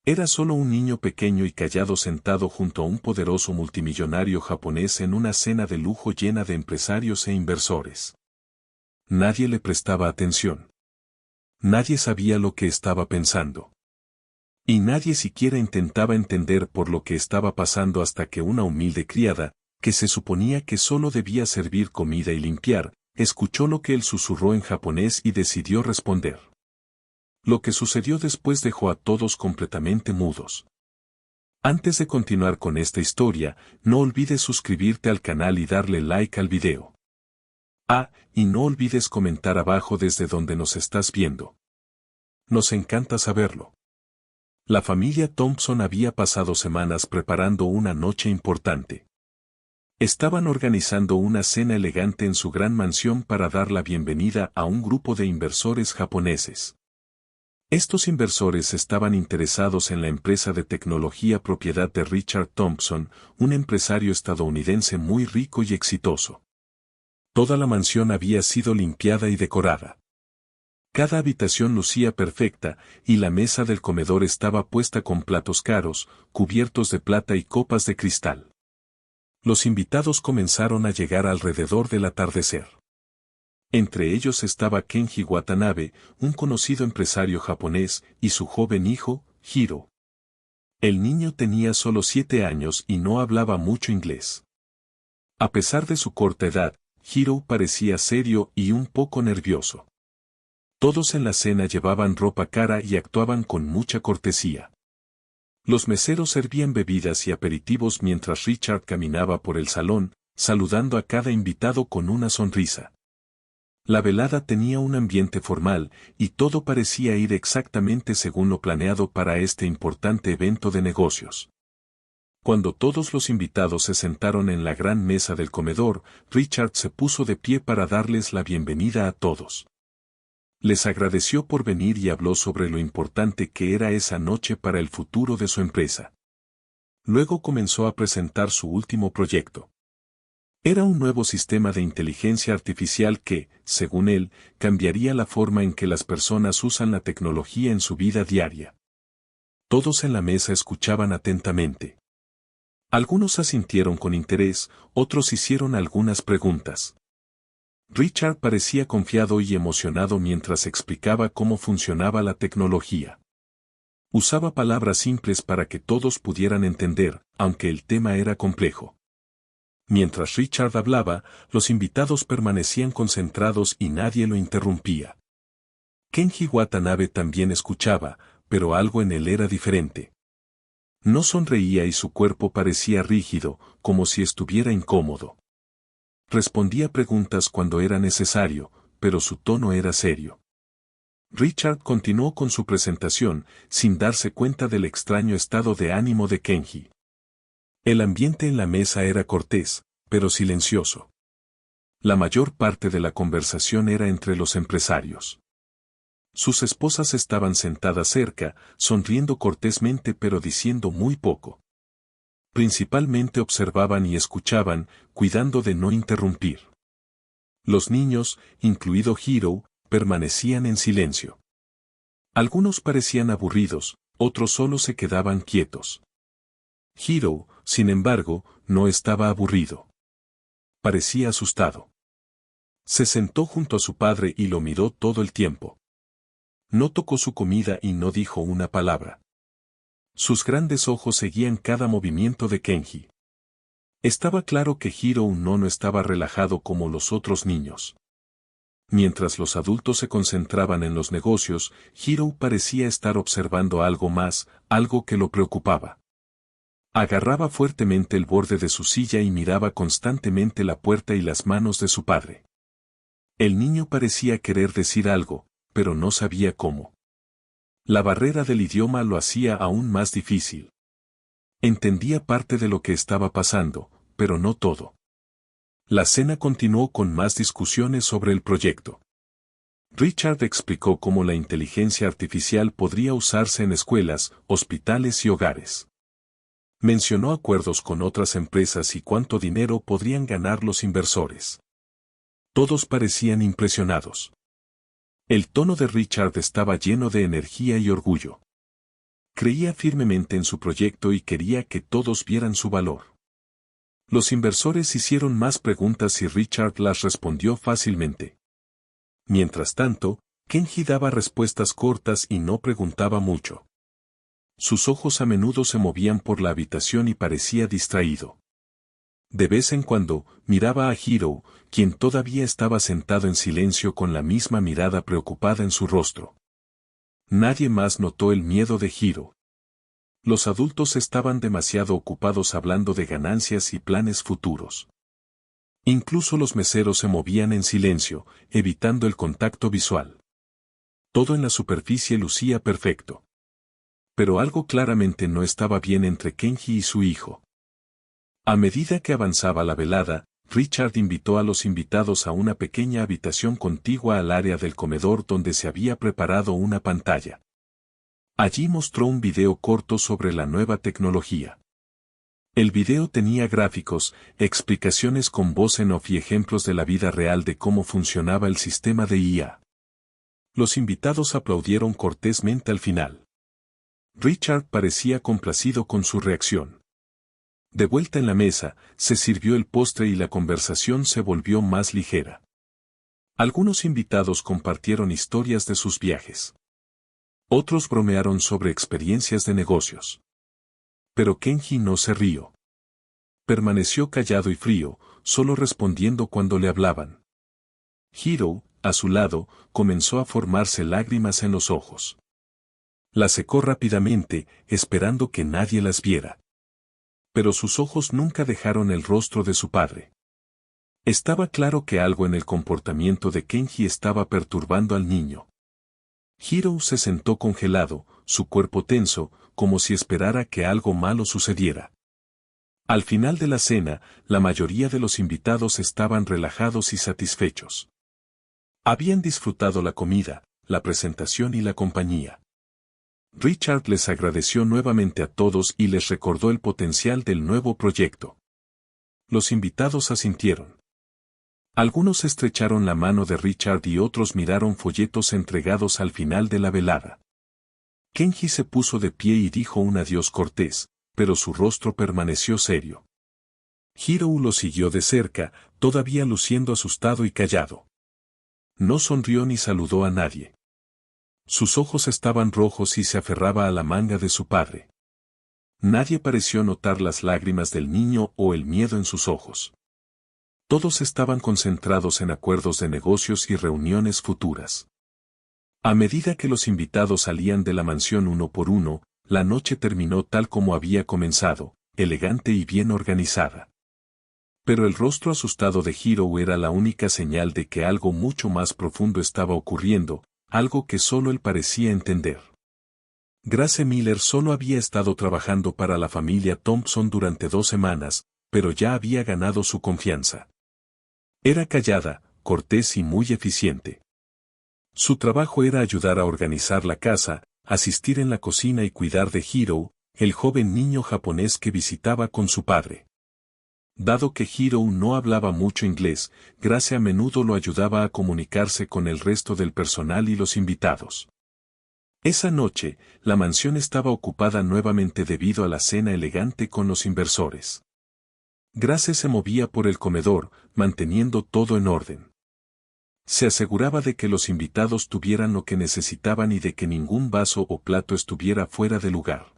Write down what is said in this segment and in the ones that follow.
Era solo un niño pequeño y callado sentado junto a un poderoso multimillonario japonés en una cena de lujo llena de empresarios e inversores. Nadie le prestaba atención. Nadie sabía lo que estaba pensando. Y nadie siquiera intentaba entender por lo que estaba pasando hasta que una humilde criada, que se suponía que solo debía servir comida y limpiar, escuchó lo que él susurró en japonés y decidió responder. Lo que sucedió después dejó a todos completamente mudos. Antes de continuar con esta historia, no olvides suscribirte al canal y darle like al video. Y no olvides comentar abajo desde donde nos estás viendo. Nos encanta saberlo. La familia Thompson había pasado semanas preparando una noche importante. Estaban organizando una cena elegante en su gran mansión para dar la bienvenida a un grupo de inversores japoneses. Estos inversores estaban interesados en la empresa de tecnología propiedad de Richard Thompson, un empresario estadounidense muy rico y exitoso. Toda la mansión había sido limpiada y decorada. Cada habitación lucía perfecta, y la mesa del comedor estaba puesta con platos caros, cubiertos de plata y copas de cristal. Los invitados comenzaron a llegar alrededor del atardecer. Entre ellos estaba Kenji Watanabe, un conocido empresario japonés, y su joven hijo, Hiro. El niño tenía solo 7 años y no hablaba mucho inglés. A pesar de su corta edad, Hiro parecía serio y un poco nervioso. Todos en la cena llevaban ropa cara y actuaban con mucha cortesía. Los meseros servían bebidas y aperitivos mientras Richard caminaba por el salón, saludando a cada invitado con una sonrisa. La velada tenía un ambiente formal, y todo parecía ir exactamente según lo planeado para este importante evento de negocios. Cuando todos los invitados se sentaron en la gran mesa del comedor, Richard se puso de pie para darles la bienvenida a todos. Les agradeció por venir y habló sobre lo importante que era esa noche para el futuro de su empresa. Luego comenzó a presentar su último proyecto. Era un nuevo sistema de inteligencia artificial que, según él, cambiaría la forma en que las personas usan la tecnología en su vida diaria. Todos en la mesa escuchaban atentamente. Algunos asintieron con interés, otros hicieron algunas preguntas. Richard parecía confiado y emocionado mientras explicaba cómo funcionaba la tecnología. Usaba palabras simples para que todos pudieran entender, aunque el tema era complejo. Mientras Richard hablaba, los invitados permanecían concentrados y nadie lo interrumpía. Kenji Watanabe también escuchaba, pero algo en él era diferente. No sonreía y su cuerpo parecía rígido, como si estuviera incómodo. Respondía preguntas cuando era necesario, pero su tono era serio. Richard continuó con su presentación, sin darse cuenta del extraño estado de ánimo de Kenji. El ambiente en la mesa era cortés, pero silencioso. La mayor parte de la conversación era entre los empresarios. Sus esposas estaban sentadas cerca, sonriendo cortésmente pero diciendo muy poco. Principalmente observaban y escuchaban, cuidando de no interrumpir. Los niños, incluido Hiro, permanecían en silencio. Algunos parecían aburridos, otros solo se quedaban quietos. Hiro, sin embargo, no estaba aburrido. Parecía asustado. Se sentó junto a su padre y lo miró todo el tiempo. No tocó su comida y no dijo una palabra. Sus grandes ojos seguían cada movimiento de Kenji. Estaba claro que Hiro no estaba relajado como los otros niños. Mientras los adultos se concentraban en los negocios, Hiro parecía estar observando algo más, algo que lo preocupaba. Agarraba fuertemente el borde de su silla y miraba constantemente la puerta y las manos de su padre. El niño parecía querer decir algo, pero no sabía cómo. La barrera del idioma lo hacía aún más difícil. Entendía parte de lo que estaba pasando, pero no todo. La cena continuó con más discusiones sobre el proyecto. Richard explicó cómo la inteligencia artificial podría usarse en escuelas, hospitales y hogares. Mencionó acuerdos con otras empresas y cuánto dinero podrían ganar los inversores. Todos parecían impresionados. El tono de Richard estaba lleno de energía y orgullo. Creía firmemente en su proyecto y quería que todos vieran su valor. Los inversores hicieron más preguntas y Richard las respondió fácilmente. Mientras tanto, Kenji daba respuestas cortas y no preguntaba mucho. Sus ojos a menudo se movían por la habitación y parecía distraído. De vez en cuando, miraba a Hiro, quien todavía estaba sentado en silencio con la misma mirada preocupada en su rostro. Nadie más notó el miedo de Hiro. Los adultos estaban demasiado ocupados hablando de ganancias y planes futuros. Incluso los meseros se movían en silencio, evitando el contacto visual. Todo en la superficie lucía perfecto. Pero algo claramente no estaba bien entre Kenji y su hijo. A medida que avanzaba la velada, Richard invitó a los invitados a una pequeña habitación contigua al área del comedor donde se había preparado una pantalla. Allí mostró un video corto sobre la nueva tecnología. El video tenía gráficos, explicaciones con voz en off y ejemplos de la vida real de cómo funcionaba el sistema de IA. Los invitados aplaudieron cortésmente al final. Richard parecía complacido con su reacción. De vuelta en la mesa, se sirvió el postre y la conversación se volvió más ligera. Algunos invitados compartieron historias de sus viajes. Otros bromearon sobre experiencias de negocios. Pero Kenji no se rió. Permaneció callado y frío, solo respondiendo cuando le hablaban. Hiro, a su lado, comenzó a formarse lágrimas en los ojos. Las secó rápidamente, esperando que nadie las viera. Pero sus ojos nunca dejaron el rostro de su padre. Estaba claro que algo en el comportamiento de Kenji estaba perturbando al niño. Hiro se sentó congelado, su cuerpo tenso, como si esperara que algo malo sucediera. Al final de la cena, la mayoría de los invitados estaban relajados y satisfechos. Habían disfrutado la comida, la presentación y la compañía. Richard les agradeció nuevamente a todos y les recordó el potencial del nuevo proyecto. Los invitados asintieron. Algunos estrecharon la mano de Richard y otros miraron folletos entregados al final de la velada. Kenji se puso de pie y dijo un adiós cortés, pero su rostro permaneció serio. Hiro lo siguió de cerca, todavía luciendo asustado y callado. No sonrió ni saludó a nadie. Sus ojos estaban rojos y se aferraba a la manga de su padre. Nadie pareció notar las lágrimas del niño o el miedo en sus ojos. Todos estaban concentrados en acuerdos de negocios y reuniones futuras. A medida que los invitados salían de la mansión uno por uno, la noche terminó tal como había comenzado, elegante y bien organizada. Pero el rostro asustado de Hiro era la única señal de que algo mucho más profundo estaba ocurriendo, algo que solo él parecía entender. Grace Miller solo había estado trabajando para la familia Thompson durante 2 semanas, pero ya había ganado su confianza. Era callada, cortés y muy eficiente. Su trabajo era ayudar a organizar la casa, asistir en la cocina y cuidar de Hiro, el joven niño japonés que visitaba con su padre. Dado que Hiro no hablaba mucho inglés, Grace a menudo lo ayudaba a comunicarse con el resto del personal y los invitados. Esa noche, la mansión estaba ocupada nuevamente debido a la cena elegante con los inversores. Grace se movía por el comedor, manteniendo todo en orden. Se aseguraba de que los invitados tuvieran lo que necesitaban y de que ningún vaso o plato estuviera fuera de lugar.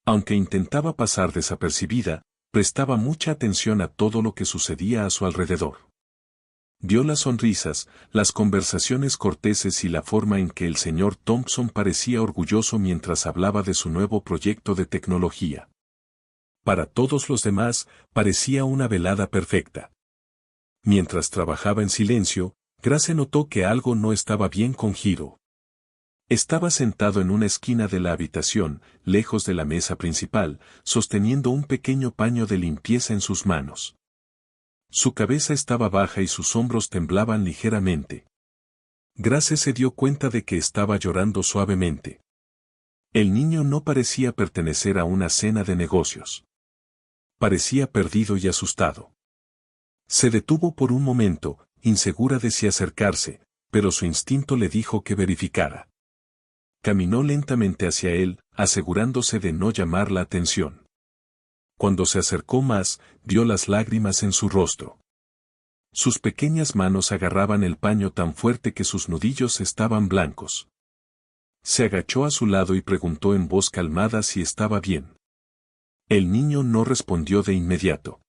Aunque intentaba pasar desapercibida, prestaba mucha atención a todo lo que sucedía a su alrededor. Vio las sonrisas, las conversaciones corteses y la forma en que el señor Thompson parecía orgulloso mientras hablaba de su nuevo proyecto de tecnología. Para todos los demás, parecía una velada perfecta. Mientras trabajaba en silencio, Grace notó que algo no estaba bien con Hiro. Estaba sentado en una esquina de la habitación, lejos de la mesa principal, sosteniendo un pequeño paño de limpieza en sus manos. Su cabeza estaba baja y sus hombros temblaban ligeramente. Grace se dio cuenta de que estaba llorando suavemente. El niño no parecía pertenecer a una cena de negocios. Parecía perdido y asustado. Se detuvo por un momento, insegura de si acercarse, pero su instinto le dijo que verificara. Caminó lentamente hacia él, asegurándose de no llamar la atención. Cuando se acercó más, vio las lágrimas en su rostro. Sus pequeñas manos agarraban el paño tan fuerte que sus nudillos estaban blancos. Se agachó a su lado y preguntó en voz calmada si estaba bien. El niño no respondió de inmediato.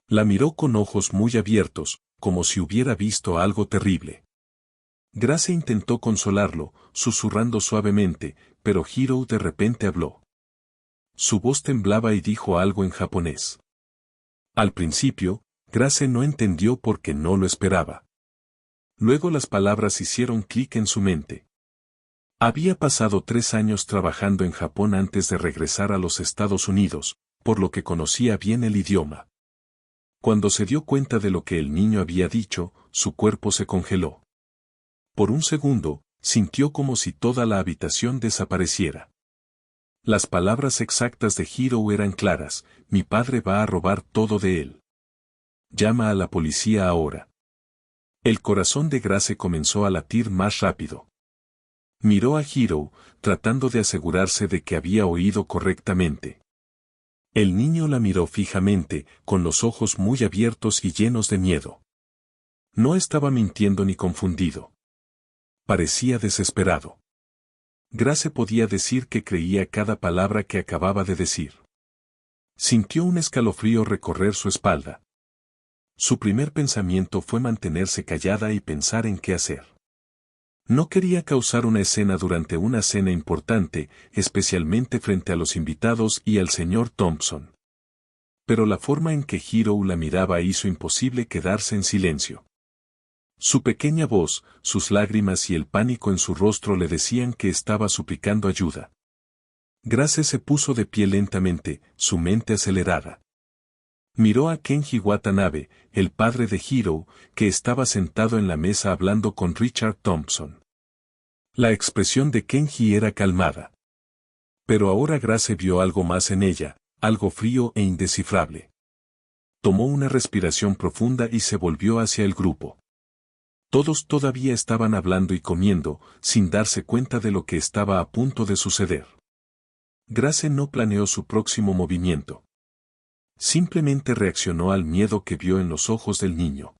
La miró con ojos muy abiertos, como si hubiera visto algo terrible. Grace intentó consolarlo, susurrando suavemente, pero Hiro de repente habló. Su voz temblaba y dijo algo en japonés. Al principio, Grace no entendió porque no lo esperaba. Luego las palabras hicieron clic en su mente. Había pasado 3 años trabajando en Japón antes de regresar a los Estados Unidos, por lo que conocía bien el idioma. Cuando se dio cuenta de lo que el niño había dicho, su cuerpo se congeló. Por un segundo, sintió como si toda la habitación desapareciera. Las palabras exactas de Hiro eran claras: mi padre va a robar todo de él. Llama a la policía ahora. El corazón de Grace comenzó a latir más rápido. Miró a Hiro, tratando de asegurarse de que había oído correctamente. El niño la miró fijamente, con los ojos muy abiertos y llenos de miedo. No estaba mintiendo ni confundido. Parecía desesperado. Grace podía decir que creía cada palabra que acababa de decir. Sintió un escalofrío recorrer su espalda. Su primer pensamiento fue mantenerse callada y pensar en qué hacer. No quería causar una escena durante una cena importante, especialmente frente a los invitados y al señor Thompson. Pero la forma en que Hiro la miraba hizo imposible quedarse en silencio. Su pequeña voz, sus lágrimas y el pánico en su rostro le decían que estaba suplicando ayuda. Grace se puso de pie lentamente, su mente acelerada. Miró a Kenji Watanabe, el padre de Hiro, que estaba sentado en la mesa hablando con Richard Thompson. La expresión de Kenji era calmada. Pero ahora Grace vio algo más en ella, algo frío e indescifrable. Tomó una respiración profunda y se volvió hacia el grupo. Todos todavía estaban hablando y comiendo, sin darse cuenta de lo que estaba a punto de suceder. Grace no planeó su próximo movimiento. Simplemente reaccionó al miedo que vio en los ojos del niño.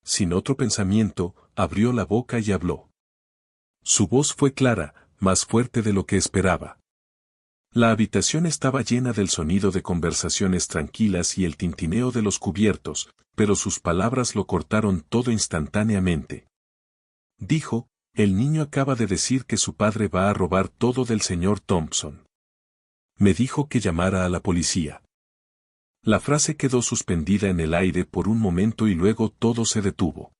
Sin otro pensamiento, abrió la boca y habló. Su voz fue clara, más fuerte de lo que esperaba. La habitación estaba llena del sonido de conversaciones tranquilas y el tintineo de los cubiertos, pero sus palabras lo cortaron todo instantáneamente. Dijo, el niño acaba de decir que su padre va a robar todo del señor Thompson. Me dijo que llamara a la policía. La frase quedó suspendida en el aire por un momento y luego todo se detuvo.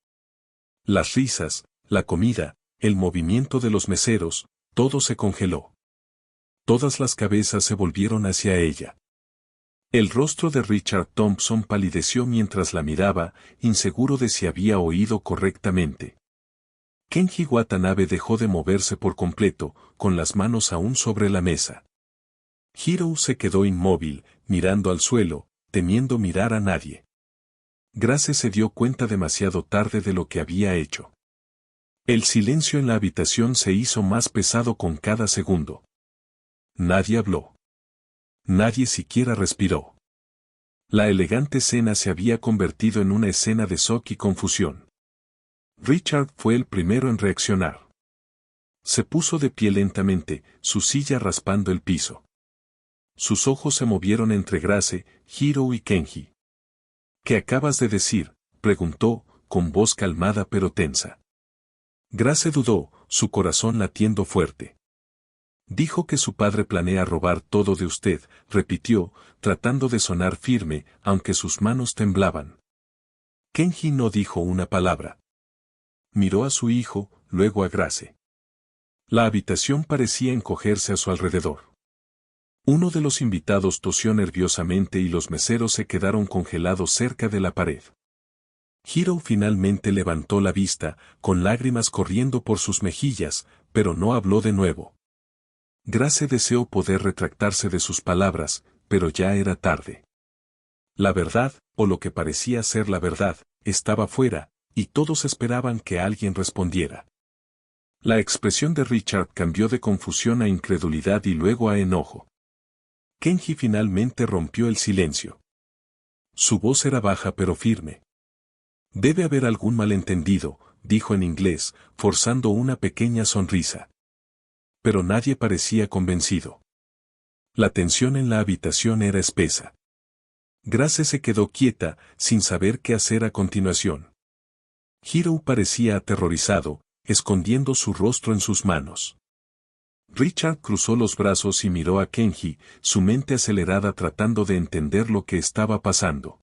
Las risas, la comida, el movimiento de los meseros, todo se congeló. Todas las cabezas se volvieron hacia ella. El rostro de Richard Thompson palideció mientras la miraba, inseguro de si había oído correctamente. Kenji Watanabe dejó de moverse por completo, con las manos aún sobre la mesa. Hiro se quedó inmóvil, mirando al suelo, temiendo mirar a nadie. Grace se dio cuenta demasiado tarde de lo que había hecho. El silencio en la habitación se hizo más pesado con cada segundo. Nadie habló. Nadie siquiera respiró. La elegante cena se había convertido en una escena de shock y confusión. Richard fue el primero en reaccionar. Se puso de pie lentamente, su silla raspando el piso. Sus ojos se movieron entre Grace, Hiro y Kenji. ¿Qué acabas de decir?, preguntó, con voz calmada pero tensa. Grace dudó, su corazón latiendo fuerte. Dijo que su padre planea robar todo de usted, repitió, tratando de sonar firme, aunque sus manos temblaban. Kenji no dijo una palabra. Miró a su hijo, luego a Grace. La habitación parecía encogerse a su alrededor. Uno de los invitados tosió nerviosamente y los meseros se quedaron congelados cerca de la pared. Hiro finalmente levantó la vista, con lágrimas corriendo por sus mejillas, pero no habló de nuevo. Grace deseó poder retractarse de sus palabras, pero ya era tarde. La verdad, o lo que parecía ser la verdad, estaba fuera, y todos esperaban que alguien respondiera. La expresión de Richard cambió de confusión a incredulidad y luego a enojo. Kenji finalmente rompió el silencio. Su voz era baja pero firme. Debe haber algún malentendido, dijo en inglés, forzando una pequeña sonrisa. Pero nadie parecía convencido. La tensión en la habitación era espesa. Grace se quedó quieta, sin saber qué hacer a continuación. Hiro parecía aterrorizado, escondiendo su rostro en sus manos. Richard cruzó los brazos y miró a Kenji, su mente acelerada tratando de entender lo que estaba pasando.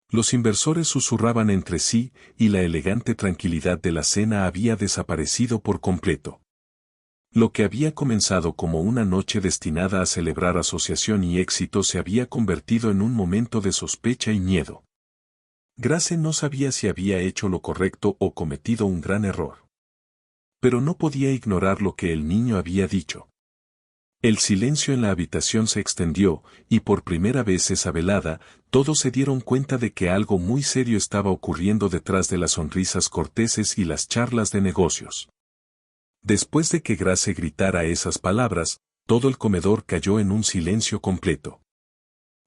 Los inversores susurraban entre sí, y la elegante tranquilidad de la cena había desaparecido por completo. Lo que había comenzado como una noche destinada a celebrar asociación y éxito se había convertido en un momento de sospecha y miedo. Grace no sabía si había hecho lo correcto o cometido un gran error. Pero no podía ignorar lo que el niño había dicho. El silencio en la habitación se extendió, y por primera vez esa velada, todos se dieron cuenta de que algo muy serio estaba ocurriendo detrás de las sonrisas corteses y las charlas de negocios. Después de que Grace gritara esas palabras, todo el comedor cayó en un silencio completo.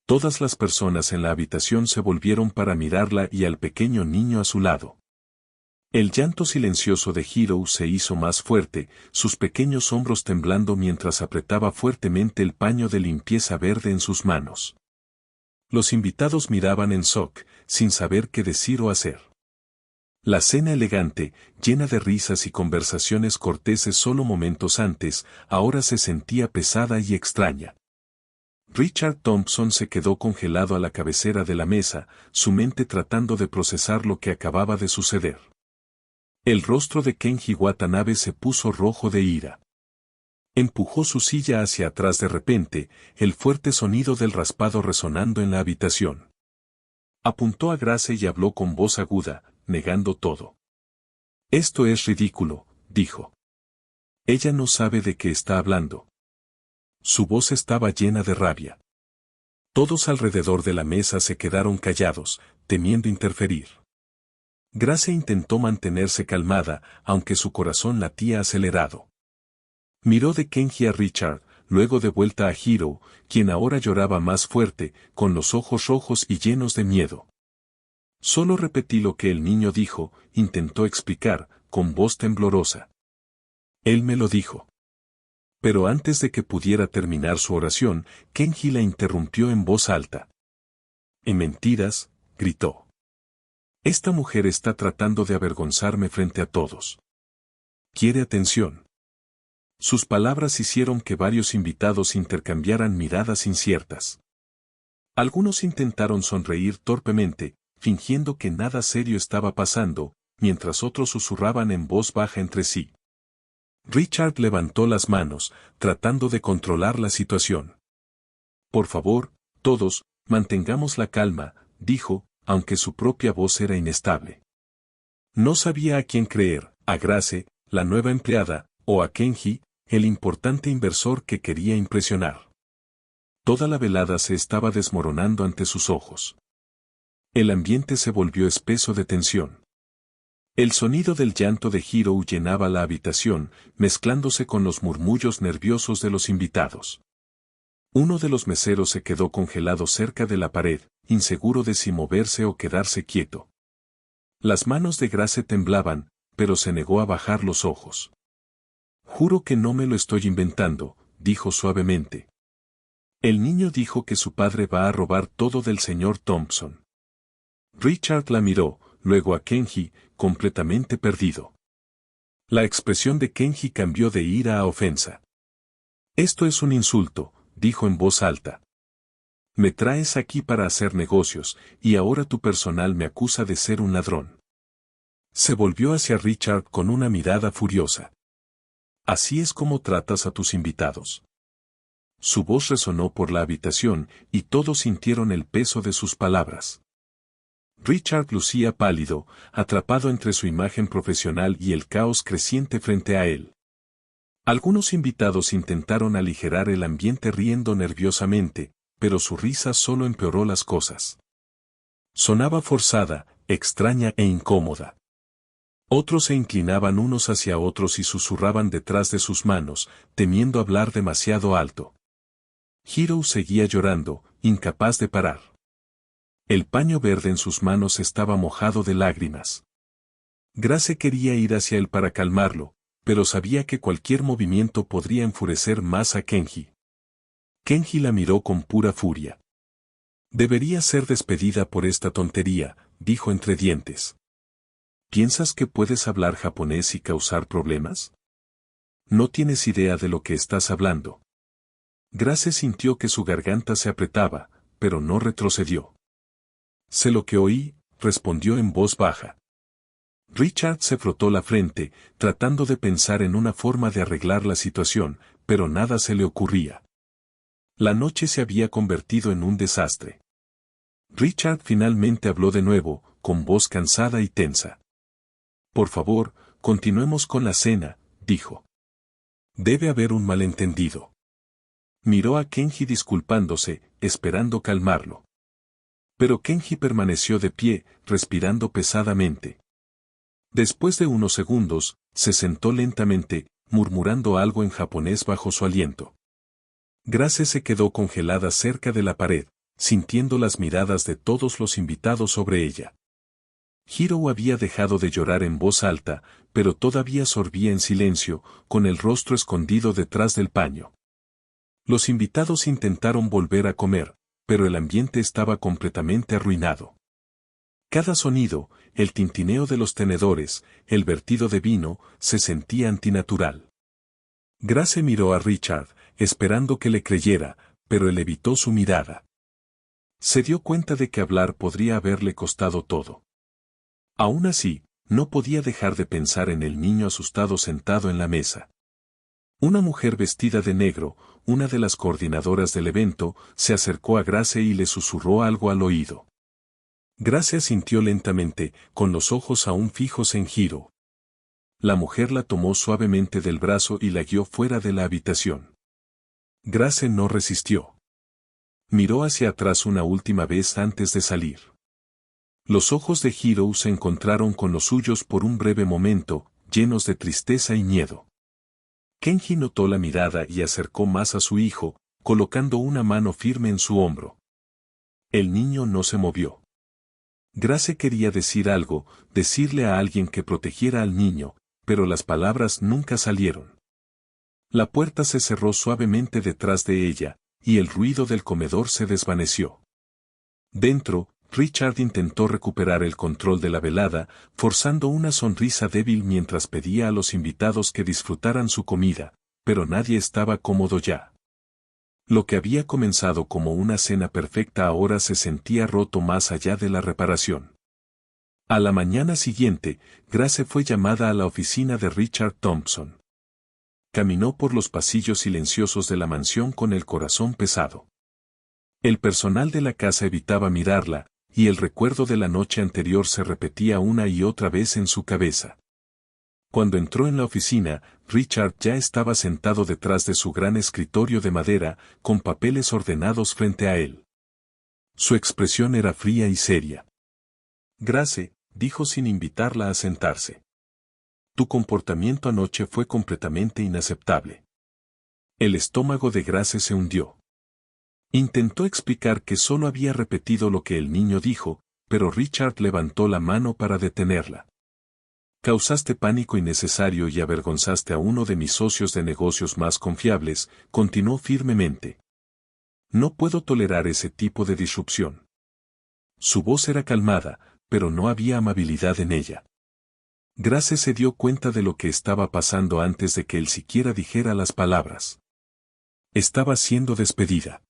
Todas las personas en la habitación se volvieron para mirarla y al pequeño niño a su lado. El llanto silencioso de Hiro se hizo más fuerte, sus pequeños hombros temblando mientras apretaba fuertemente el paño de limpieza verde en sus manos. Los invitados miraban en shock, sin saber qué decir o hacer. La cena elegante, llena de risas y conversaciones corteses solo momentos antes, ahora se sentía pesada y extraña. Richard Thompson se quedó congelado a la cabecera de la mesa, su mente tratando de procesar lo que acababa de suceder. El rostro de Kenji Watanabe se puso rojo de ira. Empujó su silla hacia atrás de repente, el fuerte sonido del raspado resonando en la habitación. Apuntó a Grace y habló con voz aguda, negando todo. Esto es ridículo, dijo. Ella no sabe de qué está hablando. Su voz estaba llena de rabia. Todos alrededor de la mesa se quedaron callados, temiendo interferir. Grace intentó mantenerse calmada, aunque su corazón latía acelerado. Miró de Kenji a Richard, luego de vuelta a Hiro, quien ahora lloraba más fuerte, con los ojos rojos y llenos de miedo. Solo repetí lo que el niño dijo, intentó explicar, con voz temblorosa. Él me lo dijo. Pero antes de que pudiera terminar su oración, Kenji la interrumpió en voz alta. «En mentiras», gritó. «Esta mujer está tratando de avergonzarme frente a todos. Quiere atención». Sus palabras hicieron que varios invitados intercambiaran miradas inciertas. Algunos intentaron sonreír torpemente, fingiendo que nada serio estaba pasando, mientras otros susurraban en voz baja entre sí. Richard levantó las manos, tratando de controlar la situación. «Por favor, todos, mantengamos la calma», dijo, aunque su propia voz era inestable. No sabía a quién creer, a Grace, la nueva empleada, o a Kenji, el importante inversor que quería impresionar. Toda la velada se estaba desmoronando ante sus ojos. El ambiente se volvió espeso de tensión. El sonido del llanto de Hiro llenaba la habitación, mezclándose con los murmullos nerviosos de los invitados. Uno de los meseros se quedó congelado cerca de la pared, inseguro de si moverse o quedarse quieto. Las manos de Grace temblaban, pero se negó a bajar los ojos. «Juro que no me lo estoy inventando», dijo suavemente. «El niño dijo que su padre va a robar todo del señor Thompson». Richard la miró, luego a Kenji, completamente perdido. La expresión de Kenji cambió de ira a ofensa. «Esto es un insulto», dijo en voz alta. «Me traes aquí para hacer negocios, y ahora tu personal me acusa de ser un ladrón». Se volvió hacia Richard con una mirada furiosa. «¿Así es como tratas a tus invitados?». Su voz resonó por la habitación, y todos sintieron el peso de sus palabras. Richard lucía pálido, atrapado entre su imagen profesional y el caos creciente frente a él. Algunos invitados intentaron aligerar el ambiente riendo nerviosamente, pero su risa solo empeoró las cosas. Sonaba forzada, extraña e incómoda. Otros se inclinaban unos hacia otros y susurraban detrás de sus manos, temiendo hablar demasiado alto. Hiro seguía llorando, incapaz de parar. El paño verde en sus manos estaba mojado de lágrimas. Grace quería ir hacia él para calmarlo, pero sabía que cualquier movimiento podría enfurecer más a Kenji. Kenji la miró con pura furia. Debería ser despedida por esta tontería, dijo entre dientes. ¿Piensas que puedes hablar japonés y causar problemas? No tienes idea de lo que estás hablando. Grace sintió que su garganta se apretaba, pero no retrocedió. Sé lo que oí, respondió en voz baja. Richard se frotó la frente, tratando de pensar en una forma de arreglar la situación, pero nada se le ocurría. La noche se había convertido en un desastre. Richard finalmente habló de nuevo, con voz cansada y tensa. Por favor, continuemos con la cena, dijo. Debe haber un malentendido. Miró a Kenji disculpándose, esperando calmarlo. Pero Kenji permaneció de pie, respirando pesadamente. Después de unos segundos, se sentó lentamente, murmurando algo en japonés bajo su aliento. Grace se quedó congelada cerca de la pared, sintiendo las miradas de todos los invitados sobre ella. Hiro había dejado de llorar en voz alta, pero todavía sorbía en silencio, con el rostro escondido detrás del paño. Los invitados intentaron volver a comer, pero el ambiente estaba completamente arruinado. Cada sonido, el tintineo de los tenedores, el vertido de vino, se sentía antinatural. Grace miró a Richard, esperando que le creyera, pero él evitó su mirada. Se dio cuenta de que hablar podría haberle costado todo. Aún así, no podía dejar de pensar en el niño asustado sentado en la mesa. Una mujer vestida de negro, una de las coordinadoras del evento, se acercó a Grace y le susurró algo al oído. Grace asintió lentamente, con los ojos aún fijos en Hiro. La mujer la tomó suavemente del brazo y la guió fuera de la habitación. Grace no resistió. Miró hacia atrás una última vez antes de salir. Los ojos de Hiro se encontraron con los suyos por un breve momento, llenos de tristeza y miedo. Kenji notó la mirada y acercó más a su hijo, colocando una mano firme en su hombro. El niño no se movió. Grace quería decir algo, decirle a alguien que protegiera al niño, pero las palabras nunca salieron. La puerta se cerró suavemente detrás de ella, y el ruido del comedor se desvaneció. Dentro, Richard intentó recuperar el control de la velada, forzando una sonrisa débil mientras pedía a los invitados que disfrutaran su comida, pero nadie estaba cómodo ya. Lo que había comenzado como una cena perfecta ahora se sentía roto más allá de la reparación. A la mañana siguiente, Grace fue llamada a la oficina de Richard Thompson. Caminó por los pasillos silenciosos de la mansión con el corazón pesado. El personal de la casa evitaba mirarla, y el recuerdo de la noche anterior se repetía una y otra vez en su cabeza. Cuando entró en la oficina, Richard ya estaba sentado detrás de su gran escritorio de madera, con papeles ordenados frente a él. Su expresión era fría y seria. Grace, dijo sin invitarla a sentarse. Tu comportamiento anoche fue completamente inaceptable. El estómago de Grace se hundió. Intentó explicar que solo había repetido lo que el niño dijo, pero Richard levantó la mano para detenerla. Causaste pánico innecesario y avergonzaste a uno de mis socios de negocios más confiables, continuó firmemente. No puedo tolerar ese tipo de disrupción. Su voz era calmada, pero no había amabilidad en ella. Grace se dio cuenta de lo que estaba pasando antes de que él siquiera dijera las palabras. Estaba siendo despedida.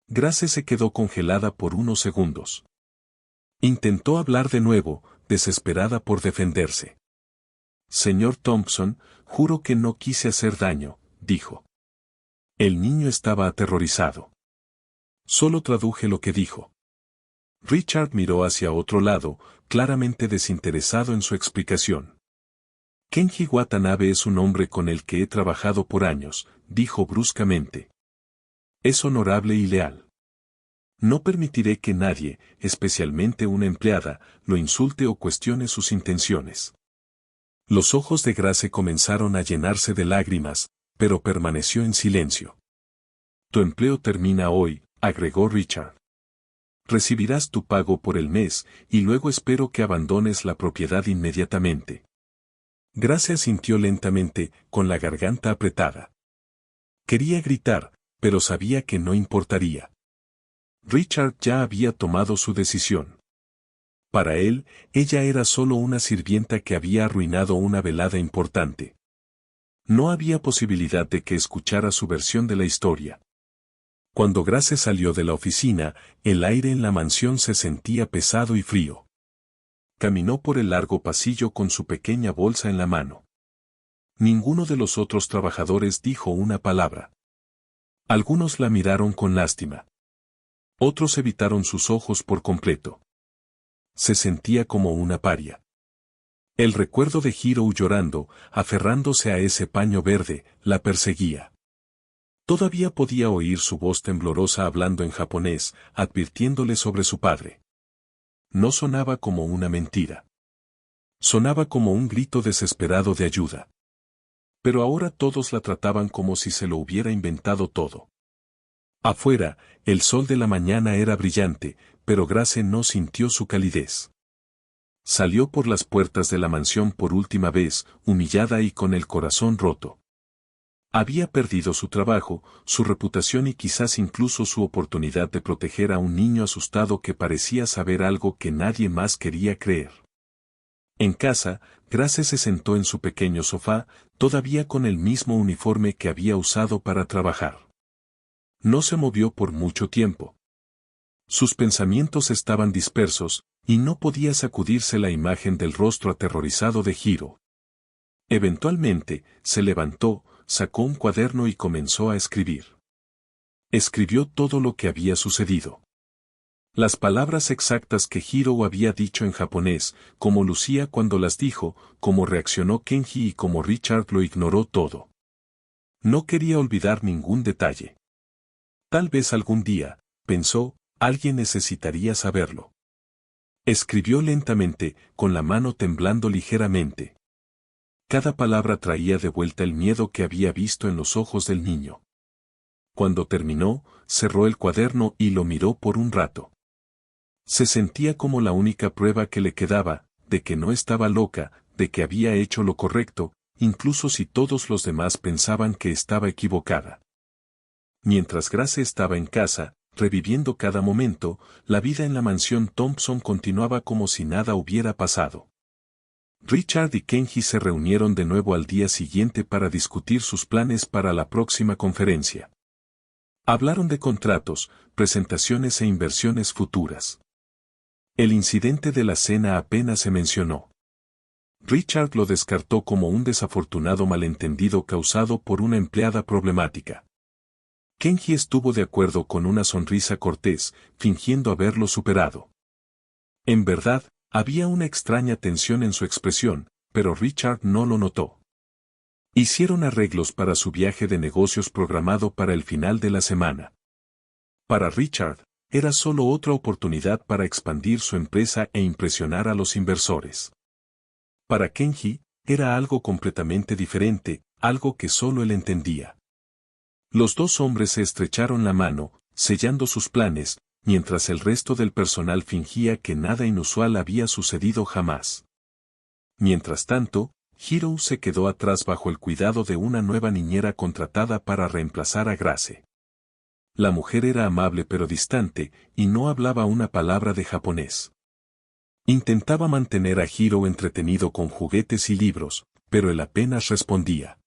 Grace se quedó congelada por unos segundos. Intentó hablar de nuevo, desesperada por defenderse. Señor Thompson, juro que no quise hacer daño, dijo. El niño estaba aterrorizado. Solo traduje lo que dijo. Richard miró hacia otro lado, claramente desinteresado en su explicación. Kenji Watanabe es un hombre con el que he trabajado por años, dijo bruscamente. Es honorable y leal. No permitiré que nadie, especialmente una empleada, lo insulte o cuestione sus intenciones. Los ojos de Grace comenzaron a llenarse de lágrimas, pero permaneció en silencio. Tu empleo termina hoy, agregó Richard. Recibirás tu pago por el mes, y luego espero que abandones la propiedad inmediatamente. Grace asintió lentamente, con la garganta apretada. Quería gritar, pero sabía que no importaría. Richard ya había tomado su decisión. Para él, ella era solo una sirvienta que había arruinado una velada importante. No había posibilidad de que escuchara su versión de la historia. Cuando Grace salió de la oficina, el aire en la mansión se sentía pesado y frío. Caminó por el largo pasillo con su pequeña bolsa en la mano. Ninguno de los otros trabajadores dijo una palabra. Algunos la miraron con lástima. Otros evitaron sus ojos por completo. Se sentía como una paria. El recuerdo de Hiro llorando, aferrándose a ese paño verde, la perseguía. Todavía podía oír su voz temblorosa hablando en japonés, advirtiéndole sobre su padre. No sonaba como una mentira. Sonaba como un grito desesperado de ayuda. Pero ahora todos la trataban como si se lo hubiera inventado todo. Afuera, el sol de la mañana era brillante, pero Grace no sintió su calidez. Salió por las puertas de la mansión por última vez, humillada y con el corazón roto. Había perdido su trabajo, su reputación y quizás incluso su oportunidad de proteger a un niño asustado que parecía saber algo que nadie más quería creer. En casa, Grace se sentó en su pequeño sofá, todavía con el mismo uniforme que había usado para trabajar. No se movió por mucho tiempo. Sus pensamientos estaban dispersos, y no podía sacudirse la imagen del rostro aterrorizado de Hiro. Eventualmente, se levantó, sacó un cuaderno y comenzó a escribir. Escribió todo lo que había sucedido. Las palabras exactas que Hiro había dicho en japonés, cómo lucía cuando las dijo, cómo reaccionó Kenji y cómo Richard lo ignoró todo. No quería olvidar ningún detalle. Tal vez algún día, pensó, alguien necesitaría saberlo. Escribió lentamente, con la mano temblando ligeramente. Cada palabra traía de vuelta el miedo que había visto en los ojos del niño. Cuando terminó, cerró el cuaderno y lo miró por un rato. Se sentía como la única prueba que le quedaba, de que no estaba loca, de que había hecho lo correcto, incluso si todos los demás pensaban que estaba equivocada. Mientras Grace estaba en casa, reviviendo cada momento, la vida en la mansión Thompson continuaba como si nada hubiera pasado. Richard y Kenji se reunieron de nuevo al día siguiente para discutir sus planes para la próxima conferencia. Hablaron de contratos, presentaciones e inversiones futuras. El incidente de la cena apenas se mencionó. Richard lo descartó como un desafortunado malentendido causado por una empleada problemática. Kenji estuvo de acuerdo con una sonrisa cortés, fingiendo haberlo superado. En verdad, había una extraña tensión en su expresión, pero Richard no lo notó. Hicieron arreglos para su viaje de negocios programado para el final de la semana. Para Richard, era solo otra oportunidad para expandir su empresa e impresionar a los inversores. Para Kenji, era algo completamente diferente, algo que solo él entendía. Los dos hombres se estrecharon la mano, sellando sus planes, mientras el resto del personal fingía que nada inusual había sucedido jamás. Mientras tanto, Hiro se quedó atrás bajo el cuidado de una nueva niñera contratada para reemplazar a Grace. La mujer era amable pero distante, y no hablaba una palabra de japonés. Intentaba mantener a Hiro entretenido con juguetes y libros, pero él apenas respondía.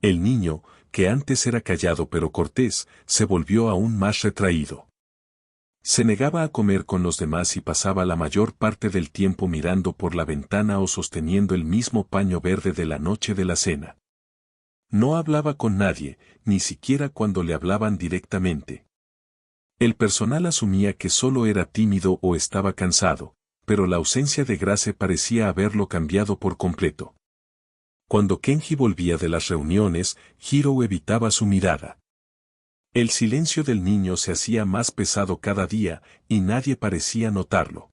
El niño, que antes era callado pero cortés, se volvió aún más retraído. Se negaba a comer con los demás y pasaba la mayor parte del tiempo mirando por la ventana o sosteniendo el mismo paño verde de la noche de la cena. No hablaba con nadie, ni siquiera cuando le hablaban directamente. El personal asumía que solo era tímido o estaba cansado, pero la ausencia de Grace parecía haberlo cambiado por completo. Cuando Kenji volvía de las reuniones, Hiro evitaba su mirada. El silencio del niño se hacía más pesado cada día, y nadie parecía notarlo.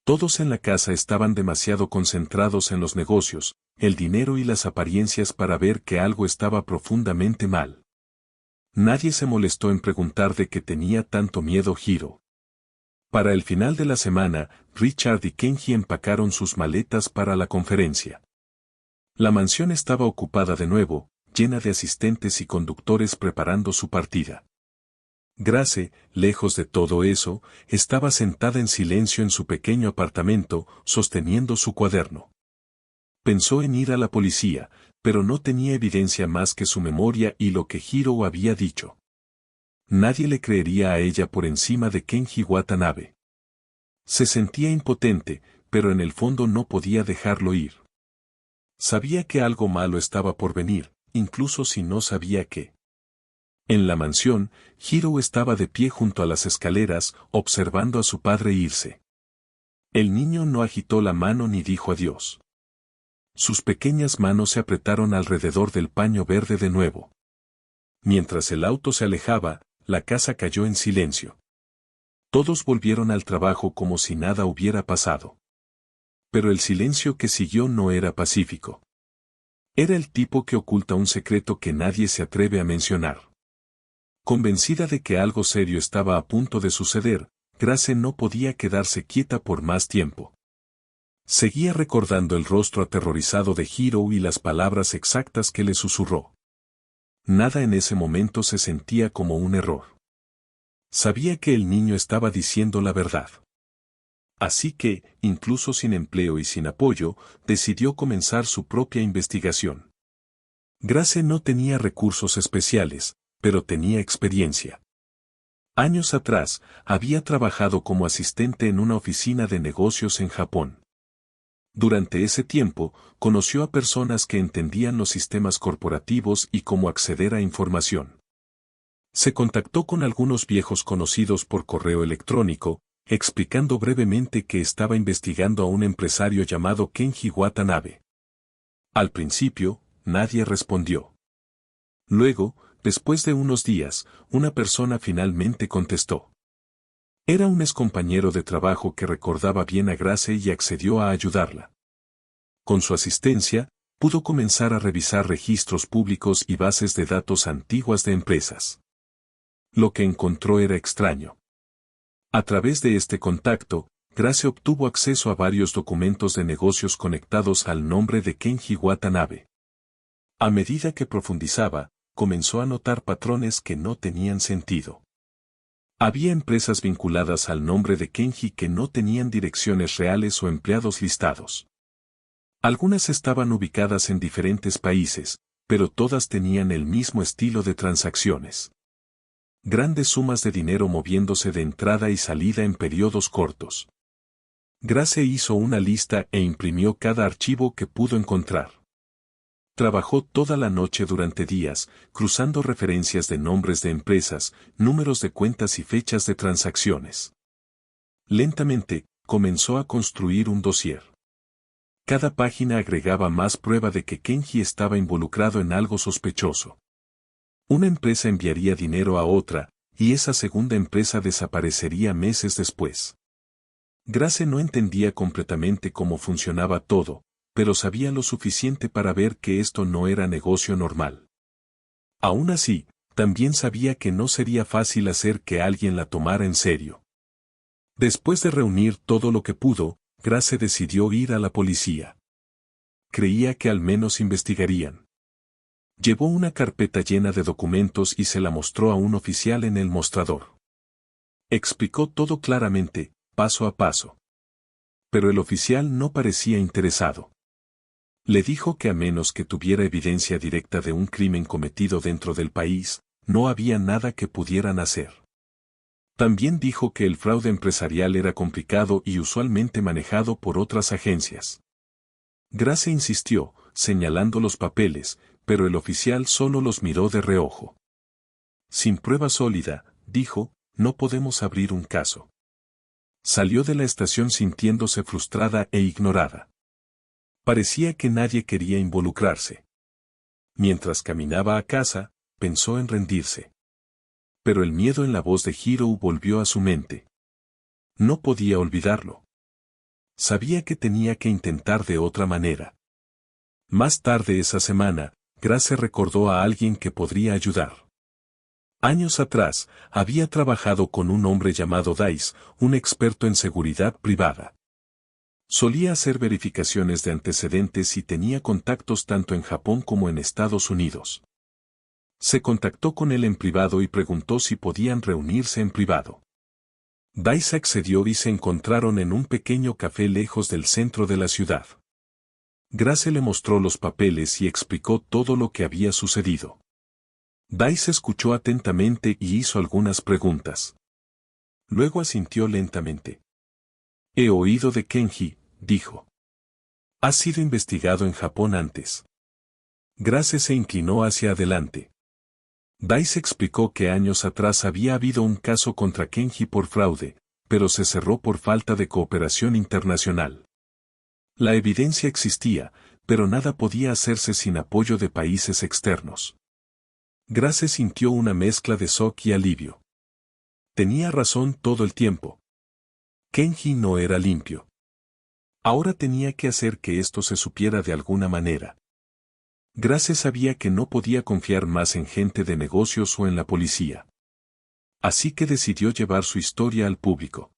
Todos en la casa estaban demasiado concentrados en los negocios, el dinero y las apariencias para ver que algo estaba profundamente mal. Nadie se molestó en preguntar de qué tenía tanto miedo Hiro. Para el final de la semana, Richard y Kenji empacaron sus maletas para la conferencia. La mansión estaba ocupada de nuevo, llena de asistentes y conductores preparando su partida. Grace, lejos de todo eso, estaba sentada en silencio en su pequeño apartamento, sosteniendo su cuaderno. Pensó en ir a la policía, pero no tenía evidencia más que su memoria y lo que Hiro había dicho. Nadie le creería a ella por encima de Kenji Watanabe. Se sentía impotente, pero en el fondo no podía dejarlo ir. Sabía que algo malo estaba por venir, incluso si no sabía qué. En la mansión, Hiro estaba de pie junto a las escaleras, observando a su padre irse. El niño no agitó la mano ni dijo adiós. Sus pequeñas manos se apretaron alrededor del paño verde de nuevo. Mientras el auto se alejaba, la casa cayó en silencio. Todos volvieron al trabajo como si nada hubiera pasado. Pero el silencio que siguió no era pacífico. Era el tipo que oculta un secreto que nadie se atreve a mencionar. Convencida de que algo serio estaba a punto de suceder, Grace no podía quedarse quieta por más tiempo. Seguía recordando el rostro aterrorizado de Hiro y las palabras exactas que le susurró. Nada en ese momento se sentía como un error. Sabía que el niño estaba diciendo la verdad. Así que, incluso sin empleo y sin apoyo, decidió comenzar su propia investigación. Grace no tenía recursos especiales, pero tenía experiencia. Años atrás, había trabajado como asistente en una oficina de negocios en Japón. Durante ese tiempo, conoció a personas que entendían los sistemas corporativos y cómo acceder a información. Se contactó con algunos viejos conocidos por correo electrónico, explicando brevemente que estaba investigando a un empresario llamado Kenji Watanabe. Al principio, nadie respondió. Luego, después de unos días, una persona finalmente contestó. Era un excompañero de trabajo que recordaba bien a Grace y accedió a ayudarla. Con su asistencia, pudo comenzar a revisar registros públicos y bases de datos antiguas de empresas. Lo que encontró era extraño. A través de este contacto, Grace obtuvo acceso a varios documentos de negocios conectados al nombre de Kenji Watanabe. A medida que profundizaba, comenzó a notar patrones que no tenían sentido. Había empresas vinculadas al nombre de Kenji que no tenían direcciones reales o empleados listados. Algunas estaban ubicadas en diferentes países, pero todas tenían el mismo estilo de transacciones. Grandes sumas de dinero moviéndose de entrada y salida en periodos cortos. Grace hizo una lista e imprimió cada archivo que pudo encontrar. Trabajó toda la noche durante días, cruzando referencias de nombres de empresas, números de cuentas y fechas de transacciones. Lentamente, comenzó a construir un dossier. Cada página agregaba más prueba de que Kenji estaba involucrado en algo sospechoso. Una empresa enviaría dinero a otra, y esa segunda empresa desaparecería meses después. Grace no entendía completamente cómo funcionaba todo, pero sabía lo suficiente para ver que esto no era negocio normal. Aún así, también sabía que no sería fácil hacer que alguien la tomara en serio. Después de reunir todo lo que pudo, Grace decidió ir a la policía. Creía que al menos investigarían. Llevó una carpeta llena de documentos y se la mostró a un oficial en el mostrador. Explicó todo claramente, paso a paso. Pero el oficial no parecía interesado. Le dijo que a menos que tuviera evidencia directa de un crimen cometido dentro del país, no había nada que pudieran hacer. También dijo que el fraude empresarial era complicado y usualmente manejado por otras agencias. Grace insistió, señalando los papeles, pero el oficial solo los miró de reojo. Sin prueba sólida, dijo, no podemos abrir un caso. Salió de la estación sintiéndose frustrada e ignorada. Parecía que nadie quería involucrarse. Mientras caminaba a casa, pensó en rendirse. Pero el miedo en la voz de Hiro volvió a su mente. No podía olvidarlo. Sabía que tenía que intentar de otra manera. Más tarde esa semana, Grace recordó a alguien que podría ayudar. Años atrás, había trabajado con un hombre llamado Dice, un experto en seguridad privada. Solía hacer verificaciones de antecedentes y tenía contactos tanto en Japón como en Estados Unidos. Se contactó con él en privado y preguntó si podían reunirse en privado. Dice accedió y se encontraron en un pequeño café lejos del centro de la ciudad. Grace le mostró los papeles y explicó todo lo que había sucedido. Dice escuchó atentamente y hizo algunas preguntas. Luego asintió lentamente. He oído de Kenji, dijo. ¿Has sido investigado en Japón antes? Grace se inclinó hacia adelante. Dice explicó que años atrás había habido un caso contra Kenji por fraude, pero se cerró por falta de cooperación internacional. La evidencia existía, pero nada podía hacerse sin apoyo de países externos. Grace sintió una mezcla de shock y alivio. Tenía razón todo el tiempo. Kenji no era limpio. Ahora tenía que hacer que esto se supiera de alguna manera. Grace sabía que no podía confiar más en gente de negocios o en la policía. Así que decidió llevar su historia al público.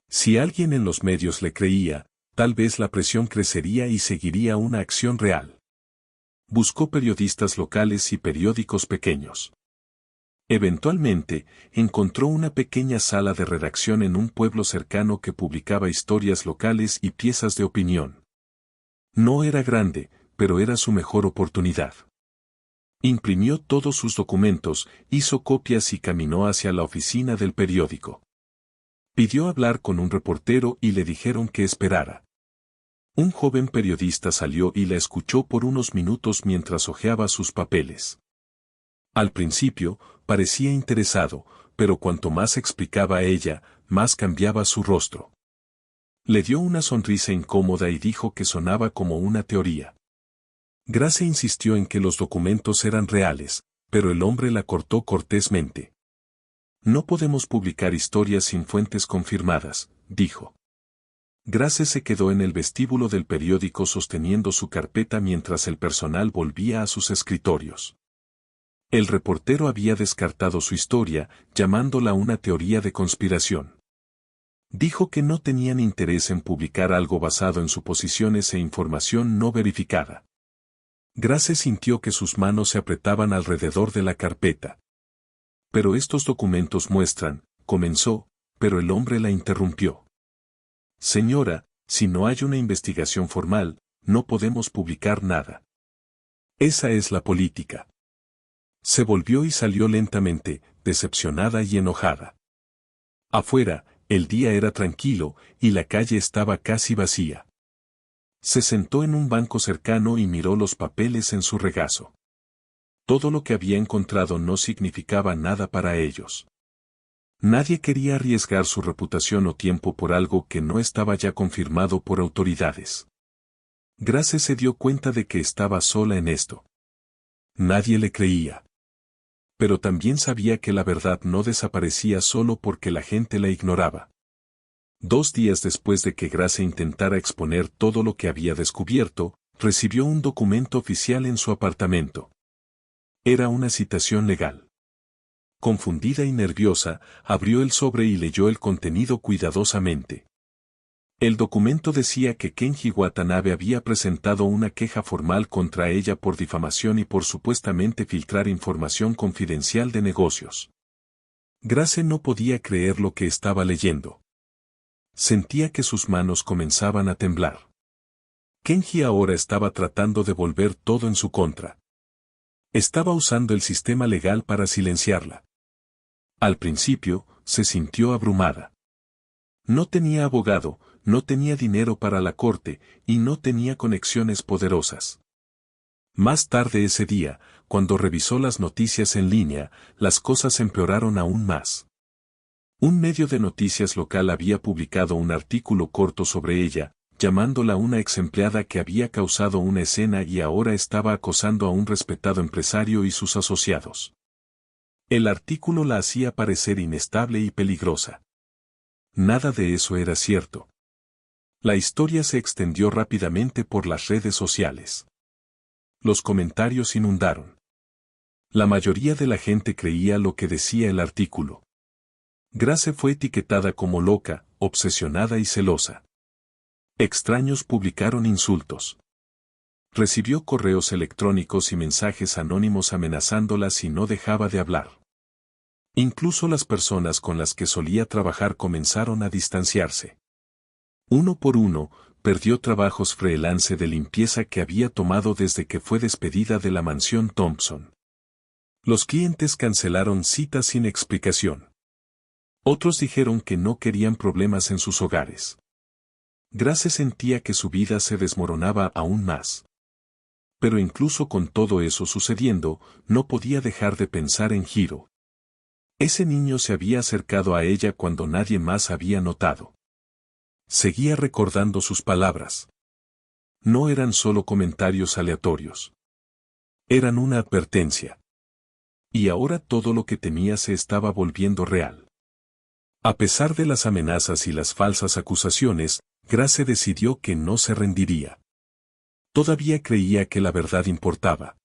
Si alguien en los medios le creía, tal vez la presión crecería y seguiría una acción real. Buscó periodistas locales y periódicos pequeños. Eventualmente, encontró una pequeña sala de redacción en un pueblo cercano que publicaba historias locales y piezas de opinión. No era grande, pero era su mejor oportunidad. Imprimió todos sus documentos, hizo copias y caminó hacia la oficina del periódico. Pidió hablar con un reportero y le dijeron que esperara. Un joven periodista salió y la escuchó por unos minutos mientras hojeaba sus papeles. Al principio, parecía interesado, pero cuanto más explicaba ella, más cambiaba su rostro. Le dio una sonrisa incómoda y dijo que sonaba como una teoría. Grace insistió en que los documentos eran reales, pero el hombre la cortó cortésmente. No podemos publicar historias sin fuentes confirmadas, dijo. Grace se quedó en el vestíbulo del periódico sosteniendo su carpeta mientras el personal volvía a sus escritorios. El reportero había descartado su historia, llamándola una teoría de conspiración. Dijo que no tenían interés en publicar algo basado en suposiciones e información no verificada. Grace sintió que sus manos se apretaban alrededor de la carpeta. Pero estos documentos muestran, comenzó, pero el hombre la interrumpió. Señora, si no hay una investigación formal, no podemos publicar nada. Esa es la política. Se volvió y salió lentamente, decepcionada y enojada. Afuera, el día era tranquilo, y la calle estaba casi vacía. Se sentó en un banco cercano y miró los papeles en su regazo. Todo lo que había encontrado no significaba nada para ellos. Nadie quería arriesgar su reputación o tiempo por algo que no estaba ya confirmado por autoridades. Grace se dio cuenta de que estaba sola en esto. Nadie le creía. Pero también sabía que la verdad no desaparecía solo porque la gente la ignoraba. 2 días después de que Grace intentara exponer todo lo que había descubierto, recibió un documento oficial en su apartamento. Era una citación legal. Confundida y nerviosa, abrió el sobre y leyó el contenido cuidadosamente. El documento decía que Kenji Watanabe había presentado una queja formal contra ella por difamación y por supuestamente filtrar información confidencial de negocios. Grace no podía creer lo que estaba leyendo. Sentía que sus manos comenzaban a temblar. Kenji ahora estaba tratando de volver todo en su contra. Estaba usando el sistema legal para silenciarla. Al principio, se sintió abrumada. No tenía abogado, no tenía dinero para la corte, y no tenía conexiones poderosas. Más tarde ese día, cuando revisó las noticias en línea, las cosas empeoraron aún más. Un medio de noticias local había publicado un artículo corto sobre ella, llamándola una ex empleada que había causado una escena y ahora estaba acosando a un respetado empresario y sus asociados. El artículo la hacía parecer inestable y peligrosa. Nada de eso era cierto. La historia se extendió rápidamente por las redes sociales. Los comentarios inundaron. La mayoría de la gente creía lo que decía el artículo. Grace fue etiquetada como loca, obsesionada y celosa. Extraños publicaron insultos. Recibió correos electrónicos y mensajes anónimos amenazándola si no dejaba de hablar. Incluso las personas con las que solía trabajar comenzaron a distanciarse. Uno por uno, perdió trabajos freelance de limpieza que había tomado desde que fue despedida de la mansión Thompson. Los clientes cancelaron citas sin explicación. Otros dijeron que no querían problemas en sus hogares. Grace sentía que su vida se desmoronaba aún más. Pero incluso con todo eso sucediendo, no podía dejar de pensar en Hiro. Ese niño se había acercado a ella cuando nadie más había notado. Seguía recordando sus palabras. No eran solo comentarios aleatorios. Eran una advertencia. Y ahora todo lo que temía se estaba volviendo real. A pesar de las amenazas y las falsas acusaciones, Grace decidió que no se rendiría. Todavía creía que la verdad importaba.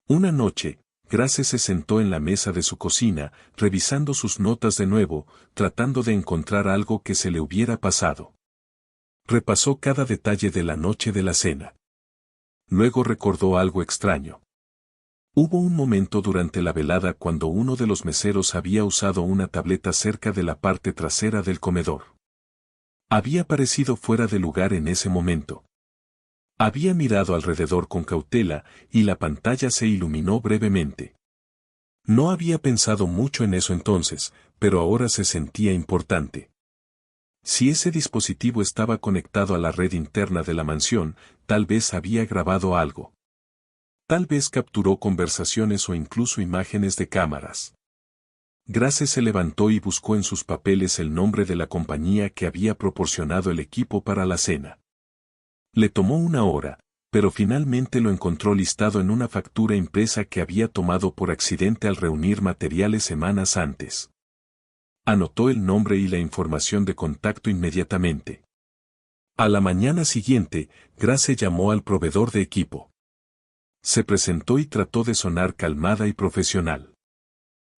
Una noche, Grace se sentó en la mesa de su cocina, revisando sus notas de nuevo, tratando de encontrar algo que se le hubiera pasado. Repasó cada detalle de la noche de la cena. Luego recordó algo extraño. Hubo un momento durante la velada cuando uno de los meseros había usado una tableta cerca de la parte trasera del comedor. Había parecido fuera de lugar en ese momento. Había mirado alrededor con cautela, y la pantalla se iluminó brevemente. No había pensado mucho en eso entonces, pero ahora se sentía importante. Si ese dispositivo estaba conectado a la red interna de la mansión, tal vez había grabado algo. Tal vez capturó conversaciones o incluso imágenes de cámaras. Grace se levantó y buscó en sus papeles el nombre de la compañía que había proporcionado el equipo para la cena. Le tomó una hora, pero finalmente lo encontró listado en una factura impresa que había tomado por accidente al reunir materiales semanas antes. Anotó el nombre y la información de contacto inmediatamente. A la mañana siguiente, Grace llamó al proveedor de equipo. Se presentó y trató de sonar calmada y profesional.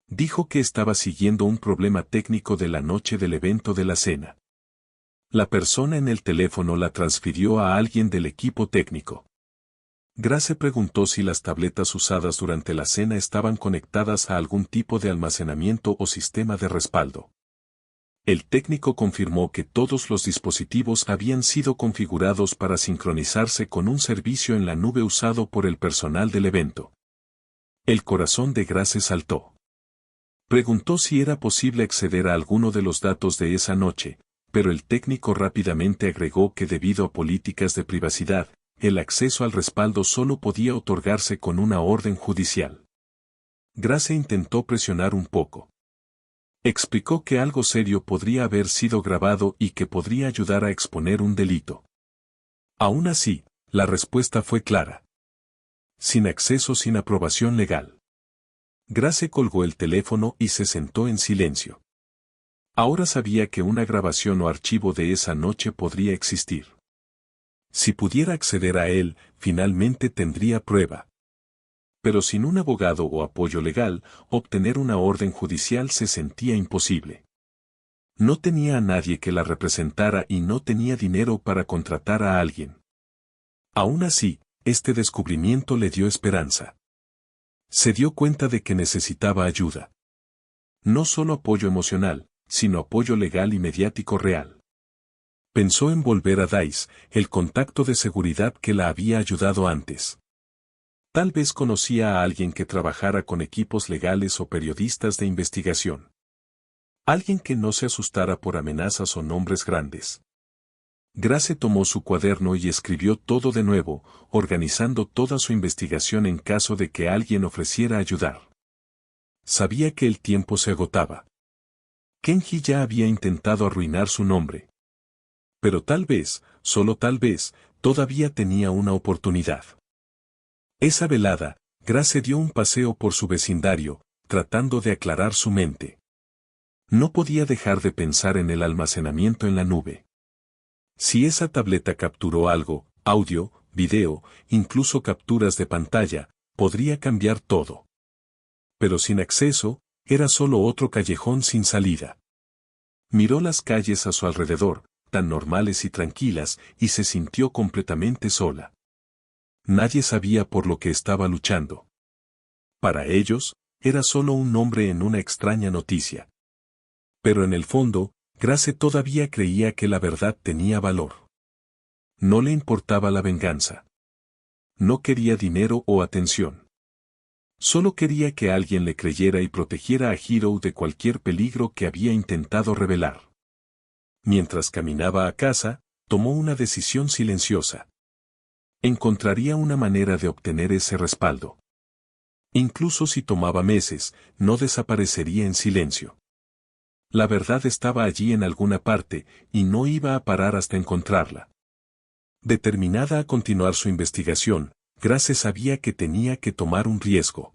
Dijo que estaba siguiendo un problema técnico de la noche del evento de la cena. La persona en el teléfono la transfirió a alguien del equipo técnico. Grace preguntó si las tabletas usadas durante la cena estaban conectadas a algún tipo de almacenamiento o sistema de respaldo. El técnico confirmó que todos los dispositivos habían sido configurados para sincronizarse con un servicio en la nube usado por el personal del evento. El corazón de Grace saltó. Preguntó si era posible acceder a alguno de los datos de esa noche, pero el técnico rápidamente agregó que debido a políticas de privacidad, el acceso al respaldo solo podía otorgarse con una orden judicial. Grace intentó presionar un poco. Explicó que algo serio podría haber sido grabado y que podría ayudar a exponer un delito. Aún así, la respuesta fue clara. Sin acceso, sin aprobación legal. Grace colgó el teléfono y se sentó en silencio. Ahora sabía que una grabación o archivo de esa noche podría existir. Si pudiera acceder a él, finalmente tendría prueba. Pero sin un abogado o apoyo legal, obtener una orden judicial se sentía imposible. No tenía a nadie que la representara y no tenía dinero para contratar a alguien. Aún así, este descubrimiento le dio esperanza. Se dio cuenta de que necesitaba ayuda. No solo apoyo emocional, sino apoyo legal y mediático real. Pensó en volver a Dice, el contacto de seguridad que la había ayudado antes. Tal vez conocía a alguien que trabajara con equipos legales o periodistas de investigación. Alguien que no se asustara por amenazas o nombres grandes. Grace tomó su cuaderno y escribió todo de nuevo, organizando toda su investigación en caso de que alguien ofreciera ayudar. Sabía que el tiempo se agotaba. Kenji ya había intentado arruinar su nombre. Pero tal vez, solo tal vez, todavía tenía una oportunidad. Esa velada, Grace dio un paseo por su vecindario, tratando de aclarar su mente. No podía dejar de pensar en el almacenamiento en la nube. Si esa tableta capturó algo, audio, video, incluso capturas de pantalla, podría cambiar todo. Pero sin acceso, era solo otro callejón sin salida. Miró las calles a su alrededor, tan normales y tranquilas, y se sintió completamente sola. Nadie sabía por lo que estaba luchando. Para ellos, era solo un nombre en una extraña noticia. Pero en el fondo, Grace todavía creía que la verdad tenía valor. No le importaba la venganza. No quería dinero o atención. Solo quería que alguien le creyera y protegiera a Hiro de cualquier peligro que había intentado revelar. Mientras caminaba a casa, tomó una decisión silenciosa. Encontraría una manera de obtener ese respaldo. Incluso si tomaba meses, no desaparecería en silencio. La verdad estaba allí en alguna parte, y no iba a parar hasta encontrarla. Determinada a continuar su investigación, Grace sabía que tenía que tomar un riesgo.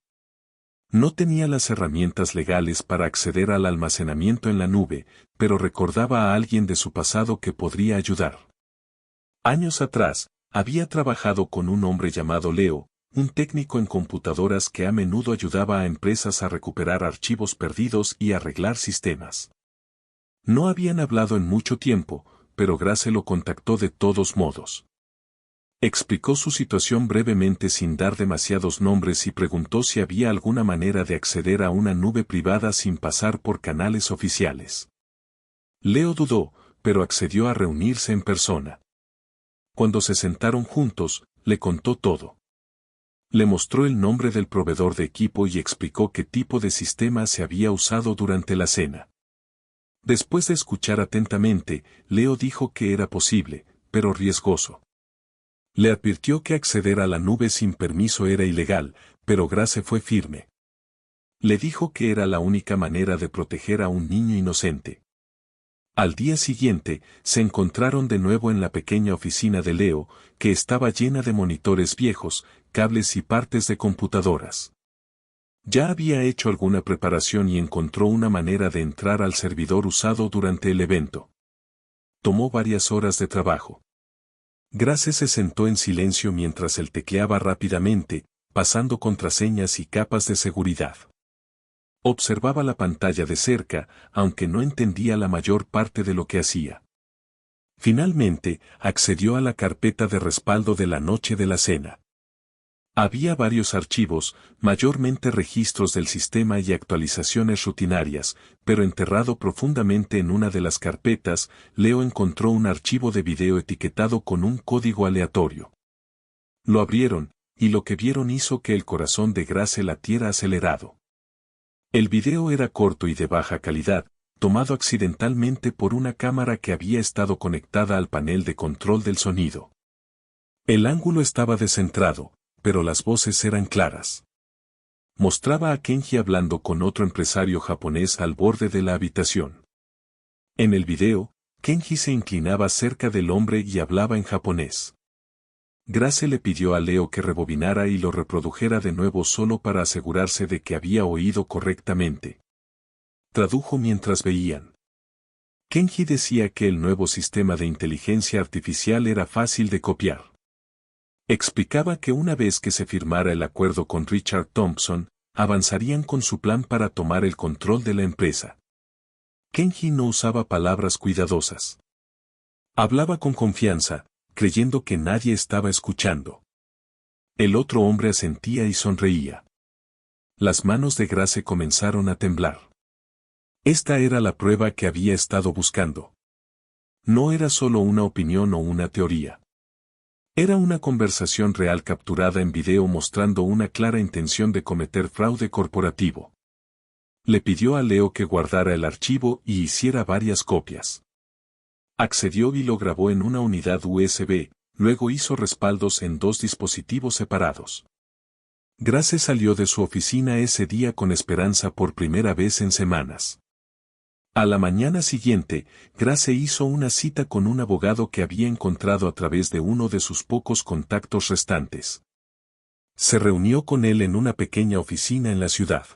No tenía las herramientas legales para acceder al almacenamiento en la nube, pero recordaba a alguien de su pasado que podría ayudar. Años atrás, había trabajado con un hombre llamado Leo, un técnico en computadoras que a menudo ayudaba a empresas a recuperar archivos perdidos y arreglar sistemas. No habían hablado en mucho tiempo, pero Grace lo contactó de todos modos. Explicó su situación brevemente sin dar demasiados nombres y preguntó si había alguna manera de acceder a una nube privada sin pasar por canales oficiales. Leo dudó, pero accedió a reunirse en persona. Cuando se sentaron juntos, le contó todo. Le mostró el nombre del proveedor de equipo y explicó qué tipo de sistema se había usado durante la cena. Después de escuchar atentamente, Leo dijo que era posible, pero riesgoso. Le advirtió que acceder a la nube sin permiso era ilegal, pero Grace fue firme. Le dijo que era la única manera de proteger a un niño inocente. Al día siguiente, se encontraron de nuevo en la pequeña oficina de Leo, que estaba llena de monitores viejos, cables y partes de computadoras. Ya había hecho alguna preparación y encontró una manera de entrar al servidor usado durante el evento. Tomó varias horas de trabajo. Grace se sentó en silencio mientras él tecleaba rápidamente, pasando contraseñas y capas de seguridad. Observaba la pantalla de cerca, aunque no entendía la mayor parte de lo que hacía. Finalmente, accedió a la carpeta de respaldo de la noche de la cena. Había varios archivos, mayormente registros del sistema y actualizaciones rutinarias, pero enterrado profundamente en una de las carpetas, Leo encontró un archivo de video etiquetado con un código aleatorio. Lo abrieron, y lo que vieron hizo que el corazón de Grace latiera acelerado. El video era corto y de baja calidad, tomado accidentalmente por una cámara que había estado conectada al panel de control del sonido. El ángulo estaba descentrado, pero las voces eran claras. Mostraba a Kenji hablando con otro empresario japonés al borde de la habitación. En el video, Kenji se inclinaba cerca del hombre y hablaba en japonés. Grace le pidió a Leo que rebobinara y lo reprodujera de nuevo solo para asegurarse de que había oído correctamente. Tradujo mientras veían. Kenji decía que el nuevo sistema de inteligencia artificial era fácil de copiar. Explicaba que una vez que se firmara el acuerdo con Richard Thompson, avanzarían con su plan para tomar el control de la empresa. Kenji no usaba palabras cuidadosas. Hablaba con confianza, creyendo que nadie estaba escuchando. El otro hombre asentía y sonreía. Las manos de Grace comenzaron a temblar. Esta era la prueba que había estado buscando. No era solo una opinión o una teoría. Era una conversación real capturada en video mostrando una clara intención de cometer fraude corporativo. Le pidió a Leo que guardara el archivo y hiciera varias copias. Accedió y lo grabó en una unidad USB, luego hizo respaldos en 2 dispositivos separados. Grace salió de su oficina ese día con esperanza por primera vez en semanas. A la mañana siguiente, Grace hizo una cita con un abogado que había encontrado a través de uno de sus pocos contactos restantes. Se reunió con él en una pequeña oficina en la ciudad.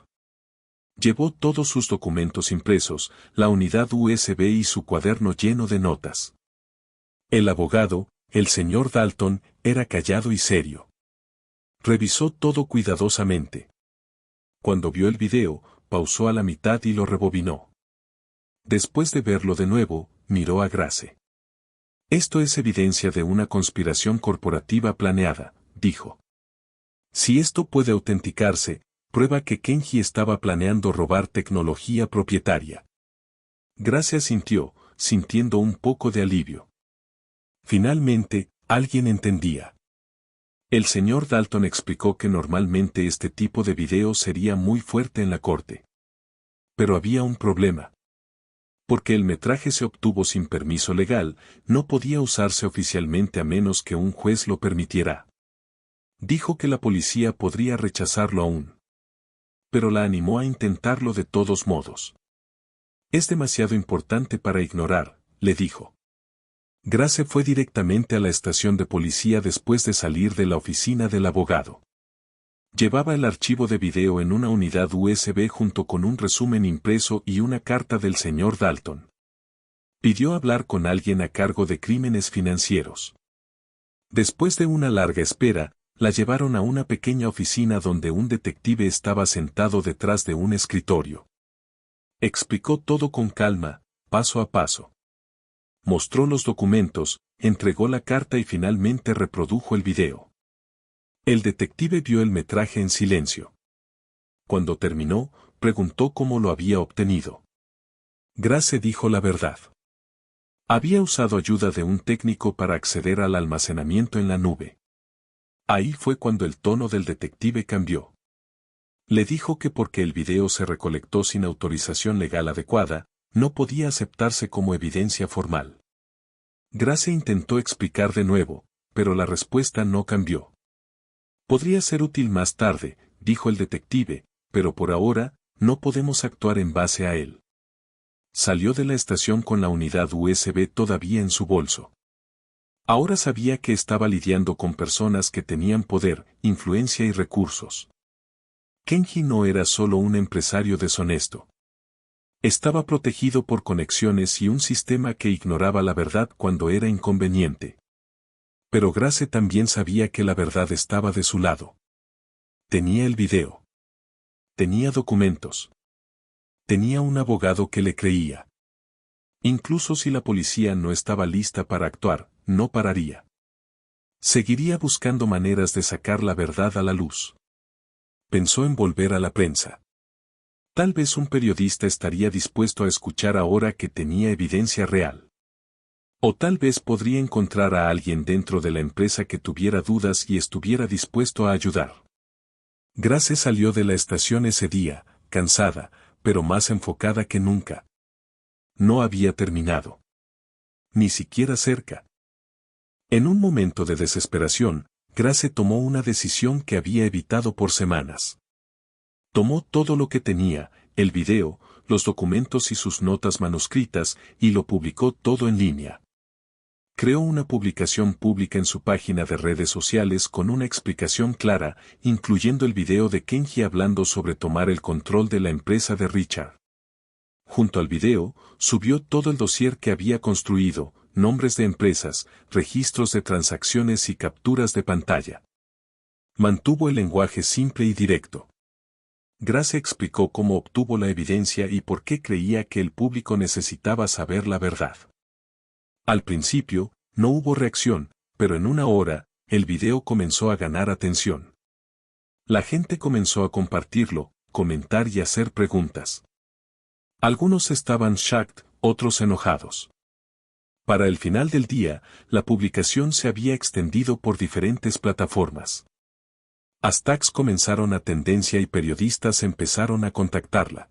Llevó todos sus documentos impresos, la unidad USB y su cuaderno lleno de notas. El abogado, el señor Dalton, era callado y serio. Revisó todo cuidadosamente. Cuando vio el video, pausó a la mitad y lo rebobinó. Después de verlo de nuevo, miró a Grace. Esto es evidencia de una conspiración corporativa planeada, dijo. Si esto puede autenticarse, prueba que Kenji estaba planeando robar tecnología propietaria. Grace asintió, sintiendo un poco de alivio. Finalmente, alguien entendía. El señor Dalton explicó que normalmente este tipo de video sería muy fuerte en la corte. Pero había un problema. Porque el metraje se obtuvo sin permiso legal, no podía usarse oficialmente a menos que un juez lo permitiera. Dijo que la policía podría rechazarlo aún. Pero la animó a intentarlo de todos modos. Es demasiado importante para ignorar, le dijo. Grace fue directamente a la estación de policía después de salir de la oficina del abogado. Llevaba el archivo de video en una unidad USB junto con un resumen impreso y una carta del señor Dalton. Pidió hablar con alguien a cargo de crímenes financieros. Después de una larga espera, la llevaron a una pequeña oficina donde un detective estaba sentado detrás de un escritorio. Explicó todo con calma, paso a paso. Mostró los documentos, entregó la carta y finalmente reprodujo el video. El detective vio el metraje en silencio. Cuando terminó, preguntó cómo lo había obtenido. Grace dijo la verdad. Había usado ayuda de un técnico para acceder al almacenamiento en la nube. Ahí fue cuando el tono del detective cambió. Le dijo que porque el video se recolectó sin autorización legal adecuada, no podía aceptarse como evidencia formal. Grace intentó explicar de nuevo, pero la respuesta no cambió. Podría ser útil más tarde, dijo el detective, pero por ahora, no podemos actuar en base a él. Salió de la estación con la unidad USB todavía en su bolso. Ahora sabía que estaba lidiando con personas que tenían poder, influencia y recursos. Kenji no era solo un empresario deshonesto. Estaba protegido por conexiones y un sistema que ignoraba la verdad cuando era inconveniente. Pero Grace también sabía que la verdad estaba de su lado. Tenía el video. Tenía documentos. Tenía un abogado que le creía. Incluso si la policía no estaba lista para actuar, no pararía. Seguiría buscando maneras de sacar la verdad a la luz. Pensó en volver a la prensa. Tal vez un periodista estaría dispuesto a escuchar ahora que tenía evidencia real. O tal vez podría encontrar a alguien dentro de la empresa que tuviera dudas y estuviera dispuesto a ayudar. Grace salió de la estación ese día, cansada, pero más enfocada que nunca. No había terminado. Ni siquiera cerca. En un momento de desesperación, Grace tomó una decisión que había evitado por semanas. Tomó todo lo que tenía, el video, los documentos y sus notas manuscritas, y lo publicó todo en línea. Creó una publicación pública en su página de redes sociales con una explicación clara, incluyendo el video de Kenji hablando sobre tomar el control de la empresa de Richard. Junto al video, subió todo el dossier que había construido, nombres de empresas, registros de transacciones y capturas de pantalla. Mantuvo el lenguaje simple y directo. Grace explicó cómo obtuvo la evidencia y por qué creía que el público necesitaba saber la verdad. Al principio, no hubo reacción, pero en una hora, el video comenzó a ganar atención. La gente comenzó a compartirlo, comentar y hacer preguntas. Algunos estaban shocked, otros enojados. Para el final del día, la publicación se había extendido por diferentes plataformas. Hashtags comenzaron a tendencia y periodistas empezaron a contactarla.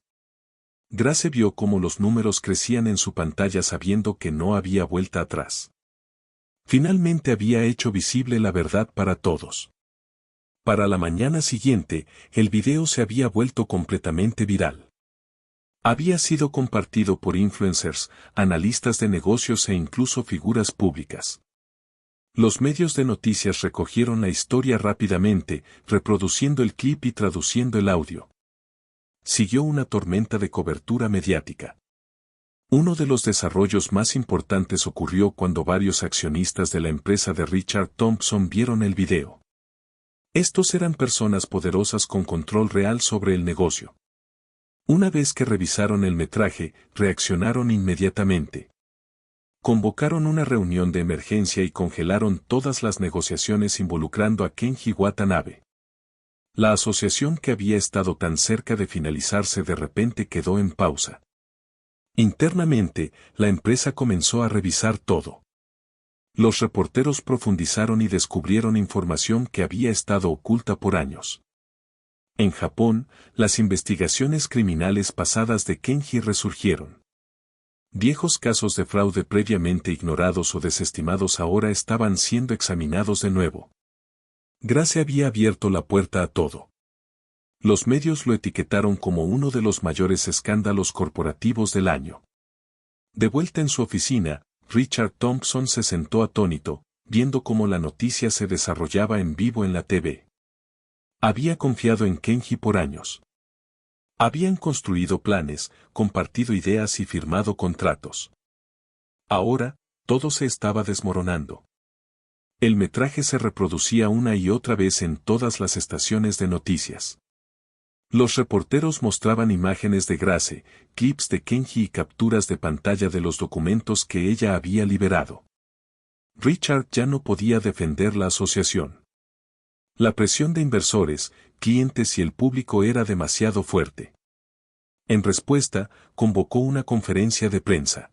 Grace vio cómo los números crecían en su pantalla sabiendo que no había vuelta atrás. Finalmente había hecho visible la verdad para todos. Para la mañana siguiente, el video se había vuelto completamente viral. Había sido compartido por influencers, analistas de negocios e incluso figuras públicas. Los medios de noticias recogieron la historia rápidamente, reproduciendo el clip y traduciendo el audio. Siguió una tormenta de cobertura mediática. Uno de los desarrollos más importantes ocurrió cuando varios accionistas de la empresa de Richard Thompson vieron el video. Estos eran personas poderosas con control real sobre el negocio. Una vez que revisaron el metraje, reaccionaron inmediatamente. Convocaron una reunión de emergencia y congelaron todas las negociaciones involucrando a Kenji Watanabe. La asociación que había estado tan cerca de finalizarse de repente quedó en pausa. Internamente, la empresa comenzó a revisar todo. Los reporteros profundizaron y descubrieron información que había estado oculta por años. En Japón, las investigaciones criminales pasadas de Kenji resurgieron. Viejos casos de fraude previamente ignorados o desestimados ahora estaban siendo examinados de nuevo. Grace había abierto la puerta a todo. Los medios lo etiquetaron como uno de los mayores escándalos corporativos del año. De vuelta en su oficina, Richard Thompson se sentó atónito, viendo cómo la noticia se desarrollaba en vivo en la TV. Había confiado en Kenji por años. Habían construido planes, compartido ideas y firmado contratos. Ahora, todo se estaba desmoronando. El metraje se reproducía una y otra vez en todas las estaciones de noticias. Los reporteros mostraban imágenes de Grace, clips de Kenji y capturas de pantalla de los documentos que ella había liberado. Richard ya no podía defender la asociación. La presión de inversores, clientes y el público era demasiado fuerte. En respuesta, convocó una conferencia de prensa.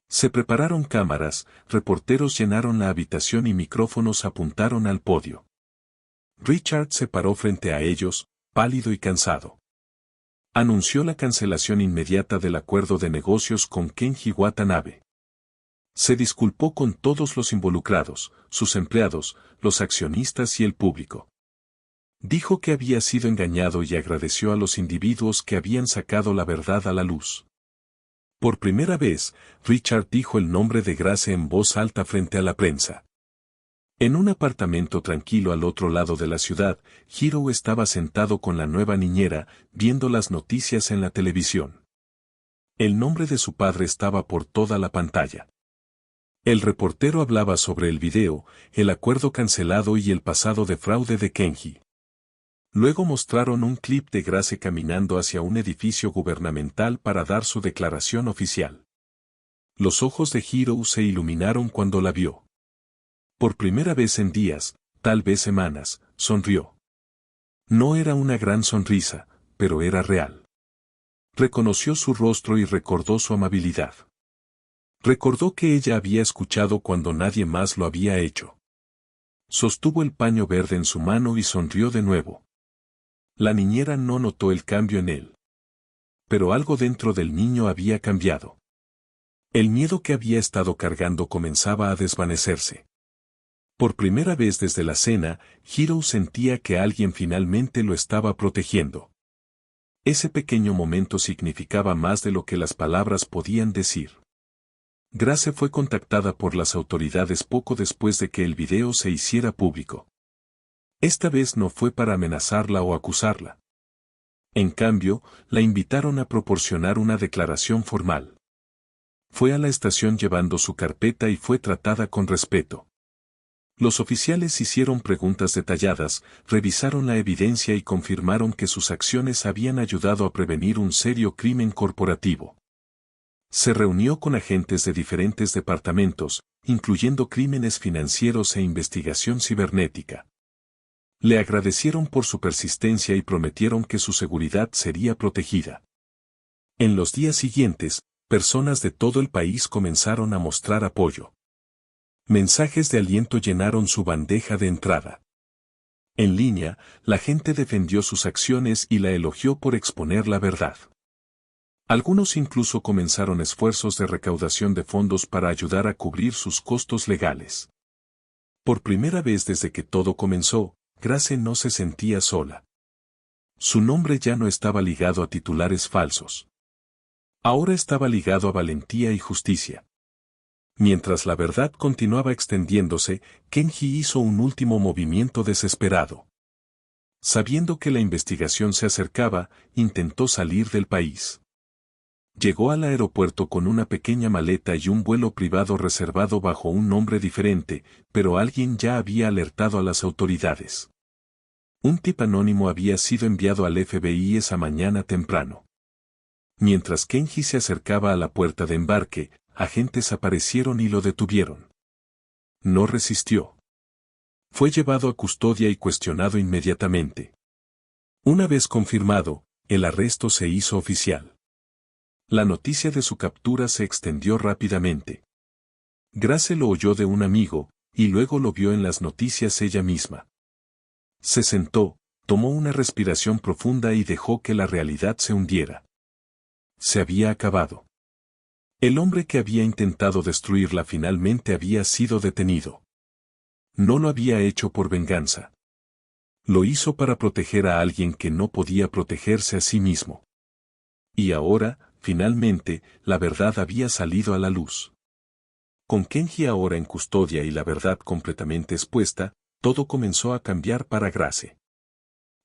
Se prepararon cámaras, reporteros llenaron la habitación y micrófonos apuntaron al podio. Richard se paró frente a ellos, pálido y cansado. Anunció la cancelación inmediata del acuerdo de negocios con Kenji Watanabe. Se disculpó con todos los involucrados, sus empleados, los accionistas y el público. Dijo que había sido engañado y agradeció a los individuos que habían sacado la verdad a la luz. Por primera vez, Richard dijo el nombre de Grace en voz alta frente a la prensa. En un apartamento tranquilo al otro lado de la ciudad, Hiro estaba sentado con la nueva niñera, viendo las noticias en la televisión. El nombre de su padre estaba por toda la pantalla. El reportero hablaba sobre el video, el acuerdo cancelado y el pasado de fraude de Kenji. Luego mostraron un clip de Grace caminando hacia un edificio gubernamental para dar su declaración oficial. Los ojos de Hiro se iluminaron cuando la vio. Por primera vez en días, tal vez semanas, sonrió. No era una gran sonrisa, pero era real. Reconoció su rostro y recordó su amabilidad. Recordó que ella había escuchado cuando nadie más lo había hecho. Sostuvo el paño verde en su mano y sonrió de nuevo. La niñera no notó el cambio en él. Pero algo dentro del niño había cambiado. El miedo que había estado cargando comenzaba a desvanecerse. Por primera vez desde la cena, Hiro sentía que alguien finalmente lo estaba protegiendo. Ese pequeño momento significaba más de lo que las palabras podían decir. Grace fue contactada por las autoridades poco después de que el video se hiciera público. Esta vez no fue para amenazarla o acusarla. En cambio, la invitaron a proporcionar una declaración formal. Fue a la estación llevando su carpeta y fue tratada con respeto. Los oficiales hicieron preguntas detalladas, revisaron la evidencia y confirmaron que sus acciones habían ayudado a prevenir un serio crimen corporativo. Se reunió con agentes de diferentes departamentos, incluyendo crímenes financieros e investigación cibernética. Le agradecieron por su persistencia y prometieron que su seguridad sería protegida. En los días siguientes, personas de todo el país comenzaron a mostrar apoyo. Mensajes de aliento llenaron su bandeja de entrada. En línea, la gente defendió sus acciones y la elogió por exponer la verdad. Algunos incluso comenzaron esfuerzos de recaudación de fondos para ayudar a cubrir sus costos legales. Por primera vez desde que todo comenzó, Grace no se sentía sola. Su nombre ya no estaba ligado a titulares falsos. Ahora estaba ligado a valentía y justicia. Mientras la verdad continuaba extendiéndose, Kenji hizo un último movimiento desesperado. Sabiendo que la investigación se acercaba, intentó salir del país. Llegó al aeropuerto con una pequeña maleta y un vuelo privado reservado bajo un nombre diferente, pero alguien ya había alertado a las autoridades. Un tip anónimo había sido enviado al FBI esa mañana temprano. Mientras Kenji se acercaba a la puerta de embarque, agentes aparecieron y lo detuvieron. No resistió. Fue llevado a custodia y cuestionado inmediatamente. Una vez confirmado, el arresto se hizo oficial. La noticia de su captura se extendió rápidamente. Grace lo oyó de un amigo, y luego lo vio en las noticias ella misma. Se sentó, tomó una respiración profunda y dejó que la realidad se hundiera. Se había acabado. El hombre que había intentado destruirla finalmente había sido detenido. No lo había hecho por venganza. Lo hizo para proteger a alguien que no podía protegerse a sí mismo. Y ahora, finalmente, la verdad había salido a la luz. Con Kenji ahora en custodia y la verdad completamente expuesta, todo comenzó a cambiar para Grace.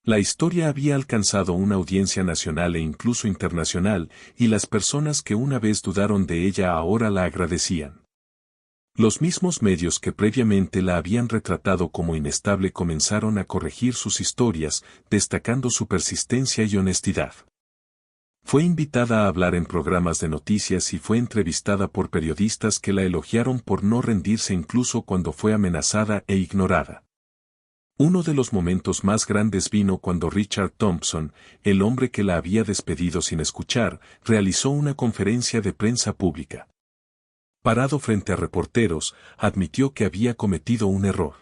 La historia había alcanzado una audiencia nacional e incluso internacional, y las personas que una vez dudaron de ella ahora la agradecían. Los mismos medios que previamente la habían retratado como inestable comenzaron a corregir sus historias, destacando su persistencia y honestidad. Fue invitada a hablar en programas de noticias y fue entrevistada por periodistas que la elogiaron por no rendirse incluso cuando fue amenazada e ignorada. Uno de los momentos más grandes vino cuando Richard Thompson, el hombre que la había despedido sin escuchar, realizó una conferencia de prensa pública. Parado frente a reporteros, admitió que había cometido un error.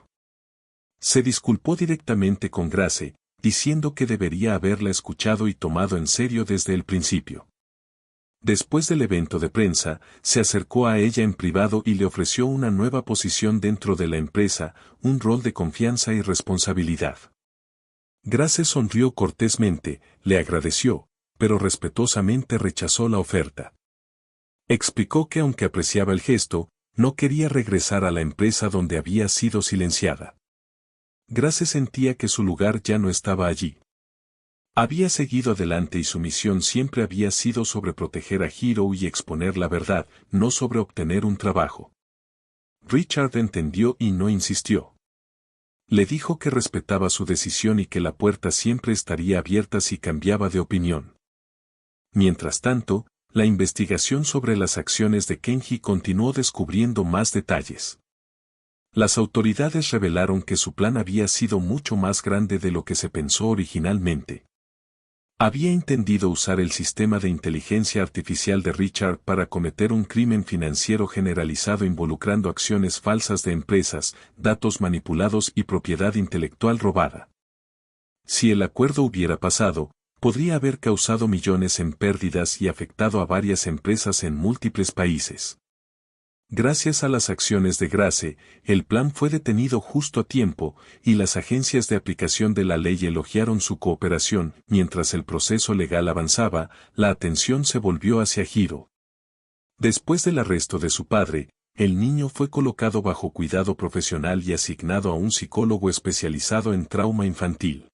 Se disculpó directamente con Grace, diciendo que debería haberla escuchado y tomado en serio desde el principio. Después del evento de prensa, se acercó a ella en privado y le ofreció una nueva posición dentro de la empresa, un rol de confianza y responsabilidad. Grace sonrió cortésmente, le agradeció, pero respetuosamente rechazó la oferta. Explicó que aunque apreciaba el gesto, no quería regresar a la empresa donde había sido silenciada. Grace sentía que su lugar ya no estaba allí. Había seguido adelante y su misión siempre había sido sobre proteger a Hiro y exponer la verdad, no sobre obtener un trabajo. Richard entendió y no insistió. Le dijo que respetaba su decisión y que la puerta siempre estaría abierta si cambiaba de opinión. Mientras tanto, la investigación sobre las acciones de Kenji continuó descubriendo más detalles. Las autoridades revelaron que su plan había sido mucho más grande de lo que se pensó originalmente. Había intendido usar el sistema de inteligencia artificial de Richard para cometer un crimen financiero generalizado involucrando acciones falsas de empresas, datos manipulados y propiedad intelectual robada. Si el acuerdo hubiera pasado, podría haber causado millones en pérdidas y afectado a varias empresas en múltiples países. Gracias a las acciones de Grace, el plan fue detenido justo a tiempo, y las agencias de aplicación de la ley elogiaron su cooperación. Mientras el proceso legal avanzaba, la atención se volvió hacia Hiro. Después del arresto de su padre, el niño fue colocado bajo cuidado profesional y asignado a un psicólogo especializado en trauma infantil.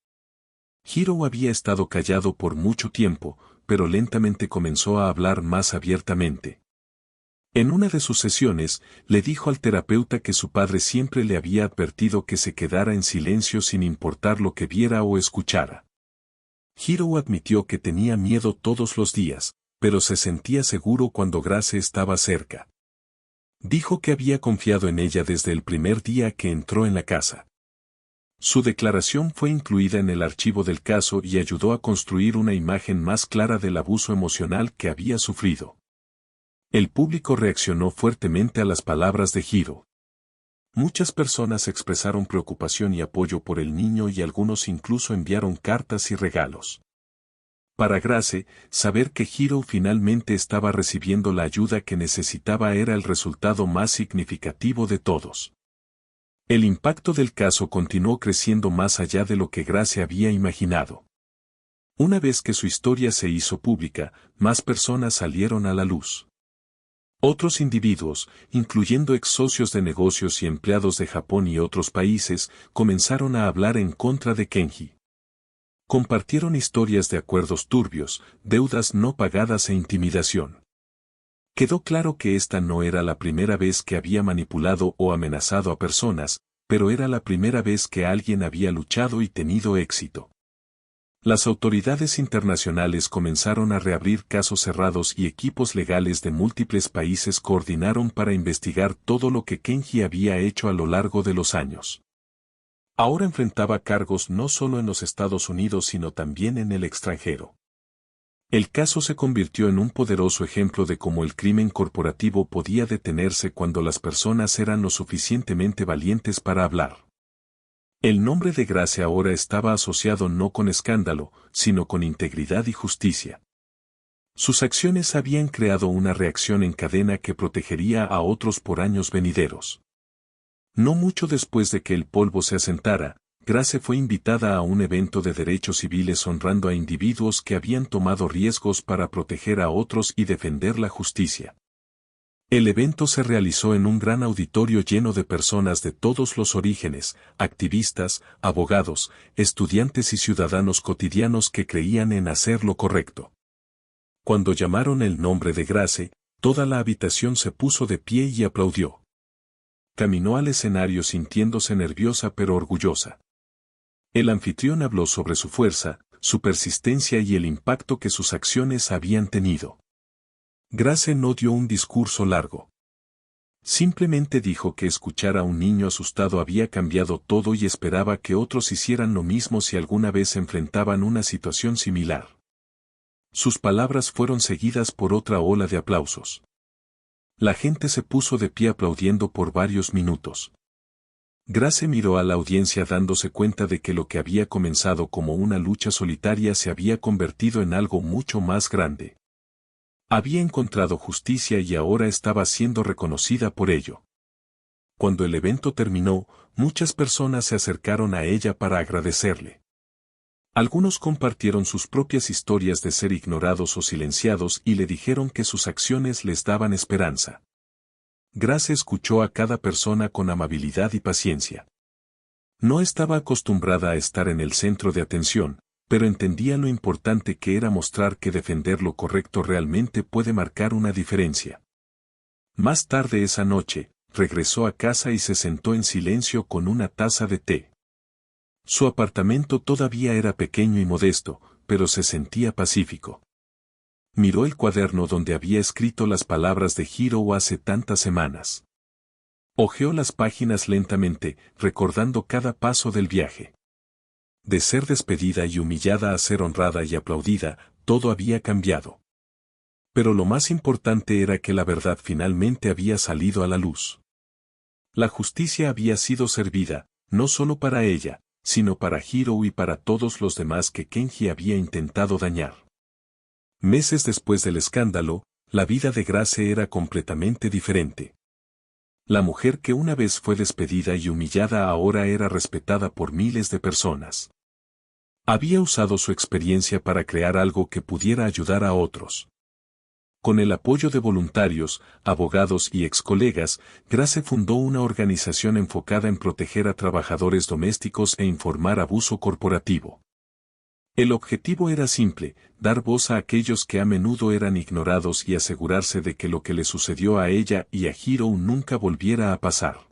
Hiro había estado callado por mucho tiempo, pero lentamente comenzó a hablar más abiertamente. En una de sus sesiones, le dijo al terapeuta que su padre siempre le había advertido que se quedara en silencio sin importar lo que viera o escuchara. Hiro admitió que tenía miedo todos los días, pero se sentía seguro cuando Grace estaba cerca. Dijo que había confiado en ella desde el primer día que entró en la casa. Su declaración fue incluida en el archivo del caso y ayudó a construir una imagen más clara del abuso emocional que había sufrido. El público reaccionó fuertemente a las palabras de Hiro. Muchas personas expresaron preocupación y apoyo por el niño y algunos incluso enviaron cartas y regalos. Para Grace, saber que Hiro finalmente estaba recibiendo la ayuda que necesitaba era el resultado más significativo de todos. El impacto del caso continuó creciendo más allá de lo que Grace había imaginado. Una vez que su historia se hizo pública, más personas salieron a la luz. Otros individuos, incluyendo ex socios de negocios y empleados de Japón y otros países, comenzaron a hablar en contra de Kenji. Compartieron historias de acuerdos turbios, deudas no pagadas e intimidación. Quedó claro que esta no era la primera vez que había manipulado o amenazado a personas, pero era la primera vez que alguien había luchado y tenido éxito. Las autoridades internacionales comenzaron a reabrir casos cerrados y equipos legales de múltiples países coordinaron para investigar todo lo que Kenji había hecho a lo largo de los años. Ahora enfrentaba cargos no solo en los Estados Unidos sino también en el extranjero. El caso se convirtió en un poderoso ejemplo de cómo el crimen corporativo podía detenerse cuando las personas eran lo suficientemente valientes para hablar. El nombre de Grace ahora estaba asociado no con escándalo, sino con integridad y justicia. Sus acciones habían creado una reacción en cadena que protegería a otros por años venideros. No mucho después de que el polvo se asentara, Grace fue invitada a un evento de derechos civiles honrando a individuos que habían tomado riesgos para proteger a otros y defender la justicia. El evento se realizó en un gran auditorio lleno de personas de todos los orígenes, activistas, abogados, estudiantes y ciudadanos cotidianos que creían en hacer lo correcto. Cuando llamaron el nombre de Grace, toda la habitación se puso de pie y aplaudió. Caminó al escenario sintiéndose nerviosa pero orgullosa. El anfitrión habló sobre su fuerza, su persistencia y el impacto que sus acciones habían tenido. Grace no dio un discurso largo. Simplemente dijo que escuchar a un niño asustado había cambiado todo y esperaba que otros hicieran lo mismo si alguna vez enfrentaban una situación similar. Sus palabras fueron seguidas por otra ola de aplausos. La gente se puso de pie aplaudiendo por varios minutos. Grace miró a la audiencia dándose cuenta de que lo que había comenzado como una lucha solitaria se había convertido en algo mucho más grande. Había encontrado justicia y ahora estaba siendo reconocida por ello. Cuando el evento terminó, muchas personas se acercaron a ella para agradecerle. Algunos compartieron sus propias historias de ser ignorados o silenciados y le dijeron que sus acciones les daban esperanza. Grace escuchó a cada persona con amabilidad y paciencia. No estaba acostumbrada a estar en el centro de atención, pero entendía lo importante que era mostrar que defender lo correcto realmente puede marcar una diferencia. Más tarde esa noche, regresó a casa y se sentó en silencio con una taza de té. Su apartamento todavía era pequeño y modesto, pero se sentía pacífico. Miró el cuaderno donde había escrito las palabras de Hiro hace tantas semanas. Hojeó las páginas lentamente, recordando cada paso del viaje. De ser despedida y humillada a ser honrada y aplaudida, todo había cambiado. Pero lo más importante era que la verdad finalmente había salido a la luz. La justicia había sido servida, no solo para ella, sino para Hiro y para todos los demás que Kenji había intentado dañar. Meses después del escándalo, la vida de Grace era completamente diferente. La mujer que una vez fue despedida y humillada ahora era respetada por miles de personas. Había usado su experiencia para crear algo que pudiera ayudar a otros. Con el apoyo de voluntarios, abogados y excolegas, Grace fundó una organización enfocada en proteger a trabajadores domésticos e informar abuso corporativo. El objetivo era simple, dar voz a aquellos que a menudo eran ignorados y asegurarse de que lo que le sucedió a ella y a Hiro nunca volviera a pasar.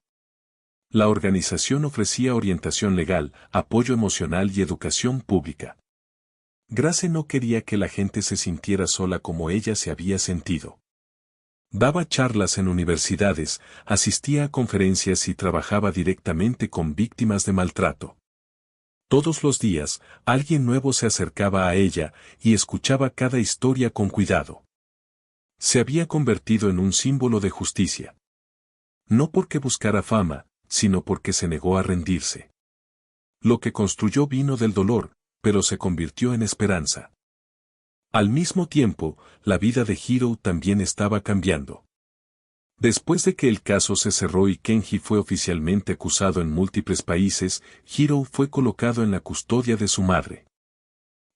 La organización ofrecía orientación legal, apoyo emocional y educación pública. Grace no quería que la gente se sintiera sola como ella se había sentido. Daba charlas en universidades, asistía a conferencias y trabajaba directamente con víctimas de maltrato. Todos los días, alguien nuevo se acercaba a ella y escuchaba cada historia con cuidado. Se había convertido en un símbolo de justicia. No porque buscara fama, sino porque se negó a rendirse. Lo que construyó vino del dolor, pero se convirtió en esperanza. Al mismo tiempo, la vida de Hiro también estaba cambiando. Después de que el caso se cerró y Kenji fue oficialmente acusado en múltiples países, Hiro fue colocado en la custodia de su madre.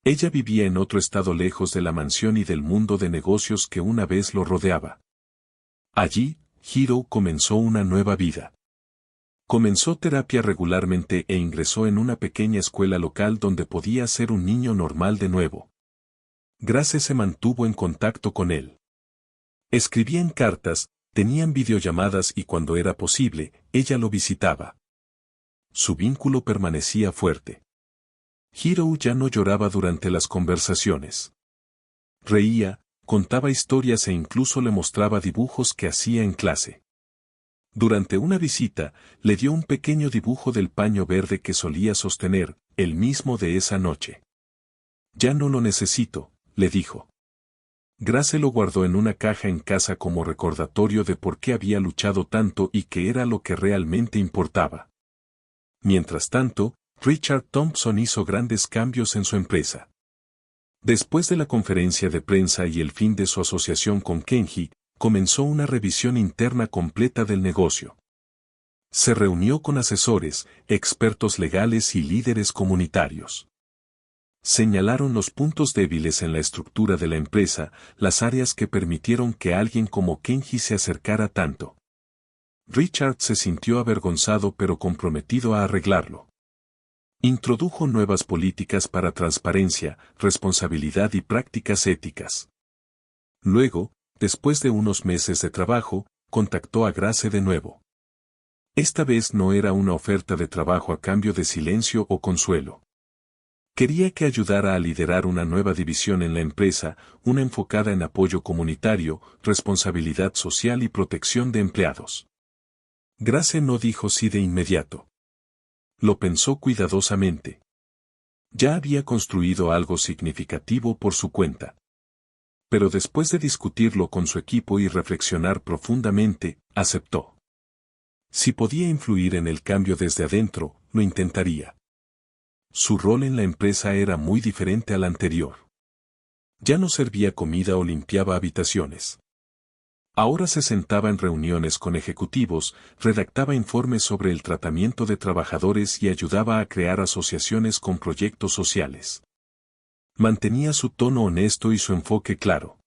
Ella vivía en otro estado lejos de la mansión y del mundo de negocios que una vez lo rodeaba. Allí, Hiro comenzó una nueva vida. Comenzó terapia regularmente e ingresó en una pequeña escuela local donde podía ser un niño normal de nuevo. Grace se mantuvo en contacto con él. Escribían cartas, tenían videollamadas y cuando era posible, ella lo visitaba. Su vínculo permanecía fuerte. Hiro ya no lloraba durante las conversaciones. Reía, contaba historias e incluso le mostraba dibujos que hacía en clase. Durante una visita, le dio un pequeño dibujo del paño verde que solía sostener, el mismo de esa noche. Ya no lo necesito, le dijo. Grace lo guardó en una caja en casa como recordatorio de por qué había luchado tanto y qué era lo que realmente importaba. Mientras tanto, Richard Thompson hizo grandes cambios en su empresa. Después de la conferencia de prensa y el fin de su asociación con Kenji, comenzó una revisión interna completa del negocio. Se reunió con asesores, expertos legales y líderes comunitarios. Señalaron los puntos débiles en la estructura de la empresa, las áreas que permitieron que alguien como Kenji se acercara tanto. Richard se sintió avergonzado pero comprometido a arreglarlo. Introdujo nuevas políticas para transparencia, responsabilidad y prácticas éticas. Luego, después de unos meses de trabajo, contactó a Grace de nuevo. Esta vez no era una oferta de trabajo a cambio de silencio o consuelo. Quería que ayudara a liderar una nueva división en la empresa, una enfocada en apoyo comunitario, responsabilidad social y protección de empleados. Grace no dijo sí de inmediato. Lo pensó cuidadosamente. Ya había construido algo significativo por su cuenta. Pero después de discutirlo con su equipo y reflexionar profundamente, aceptó. Si podía influir en el cambio desde adentro, lo intentaría. Su rol en la empresa era muy diferente al anterior. Ya no servía comida o limpiaba habitaciones. Ahora se sentaba en reuniones con ejecutivos, redactaba informes sobre el tratamiento de trabajadores y ayudaba a crear asociaciones con proyectos sociales. Mantenía su tono honesto y su enfoque claro.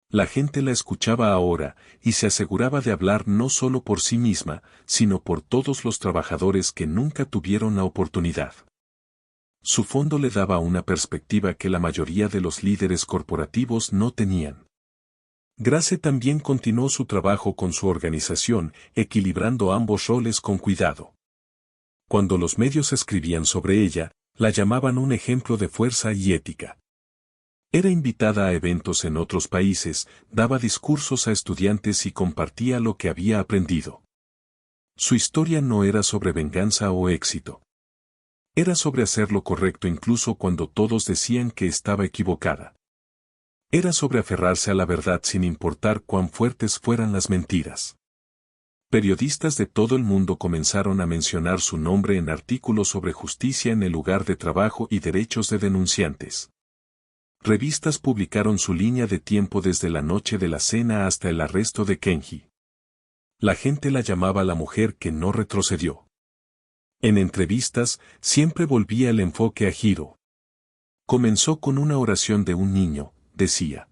La gente la escuchaba ahora, y se aseguraba de hablar no solo por sí misma, sino por todos los trabajadores que nunca tuvieron la oportunidad. Su fondo le daba una perspectiva que la mayoría de los líderes corporativos no tenían. Grace también continuó su trabajo con su organización, equilibrando ambos roles con cuidado. Cuando los medios escribían sobre ella, la llamaban un ejemplo de fuerza y ética. Era invitada a eventos en otros países, daba discursos a estudiantes y compartía lo que había aprendido. Su historia no era sobre venganza o éxito. Era sobre hacer lo correcto incluso cuando todos decían que estaba equivocada. Era sobre aferrarse a la verdad sin importar cuán fuertes fueran las mentiras. Periodistas de todo el mundo comenzaron a mencionar su nombre en artículos sobre justicia en el lugar de trabajo y derechos de denunciantes. Revistas publicaron su línea de tiempo desde la noche de la cena hasta el arresto de Kenji. La gente la llamaba la mujer que no retrocedió. En entrevistas, siempre volvía el enfoque a Hiro. Comenzó con una oración de un niño, decía.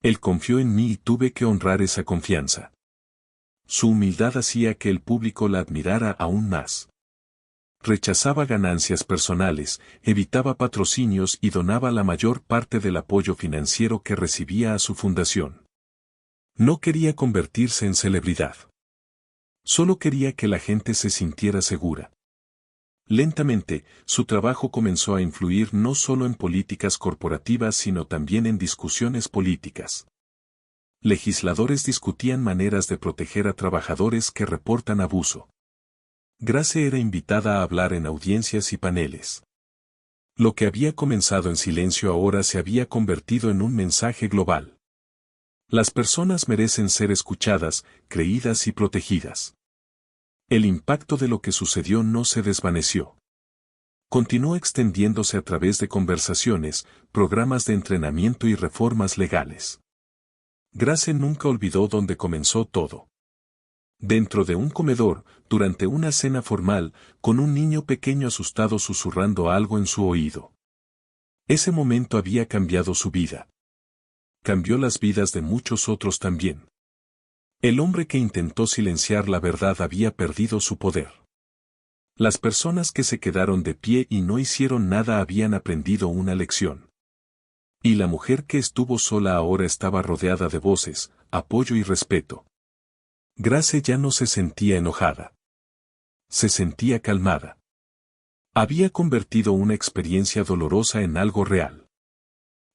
Él confió en mí y tuve que honrar esa confianza. Su humildad hacía que el público la admirara aún más. Rechazaba ganancias personales, evitaba patrocinios y donaba la mayor parte del apoyo financiero que recibía a su fundación. No quería convertirse en celebridad. Solo quería que la gente se sintiera segura. Lentamente, su trabajo comenzó a influir no solo en políticas corporativas sino también en discusiones políticas. Legisladores discutían maneras de proteger a trabajadores que reportan abuso. Grace era invitada a hablar en audiencias y paneles. Lo que había comenzado en silencio ahora se había convertido en un mensaje global. Las personas merecen ser escuchadas, creídas y protegidas. El impacto de lo que sucedió no se desvaneció. Continuó extendiéndose a través de conversaciones, programas de entrenamiento y reformas legales. Grace nunca olvidó dónde comenzó todo. Dentro de un comedor, durante una cena formal, con un niño pequeño asustado susurrando algo en su oído. Ese momento había cambiado su vida. Cambió las vidas de muchos otros también. El hombre que intentó silenciar la verdad había perdido su poder. Las personas que se quedaron de pie y no hicieron nada habían aprendido una lección. Y la mujer que estuvo sola ahora estaba rodeada de voces, apoyo y respeto. Grace ya no se sentía enojada. Se sentía calmada. Había convertido una experiencia dolorosa en algo real.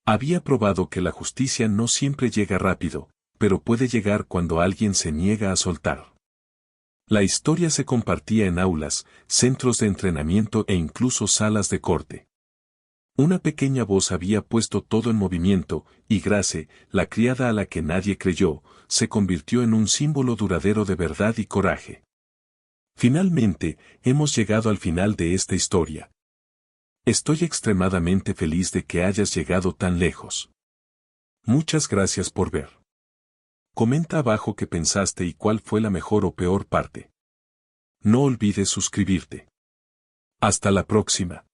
Había probado que la justicia no siempre llega rápido, pero puede llegar cuando alguien se niega a soltar. La historia se compartía en aulas, centros de entrenamiento e incluso salas de corte. Una pequeña voz había puesto todo en movimiento, y Grace, la criada a la que nadie creyó, se convirtió en un símbolo duradero de verdad y coraje. Finalmente, hemos llegado al final de esta historia. Estoy extremadamente feliz de que hayas llegado tan lejos. Muchas gracias por ver. Comenta abajo qué pensaste y cuál fue la mejor o peor parte. No olvides suscribirte. Hasta la próxima.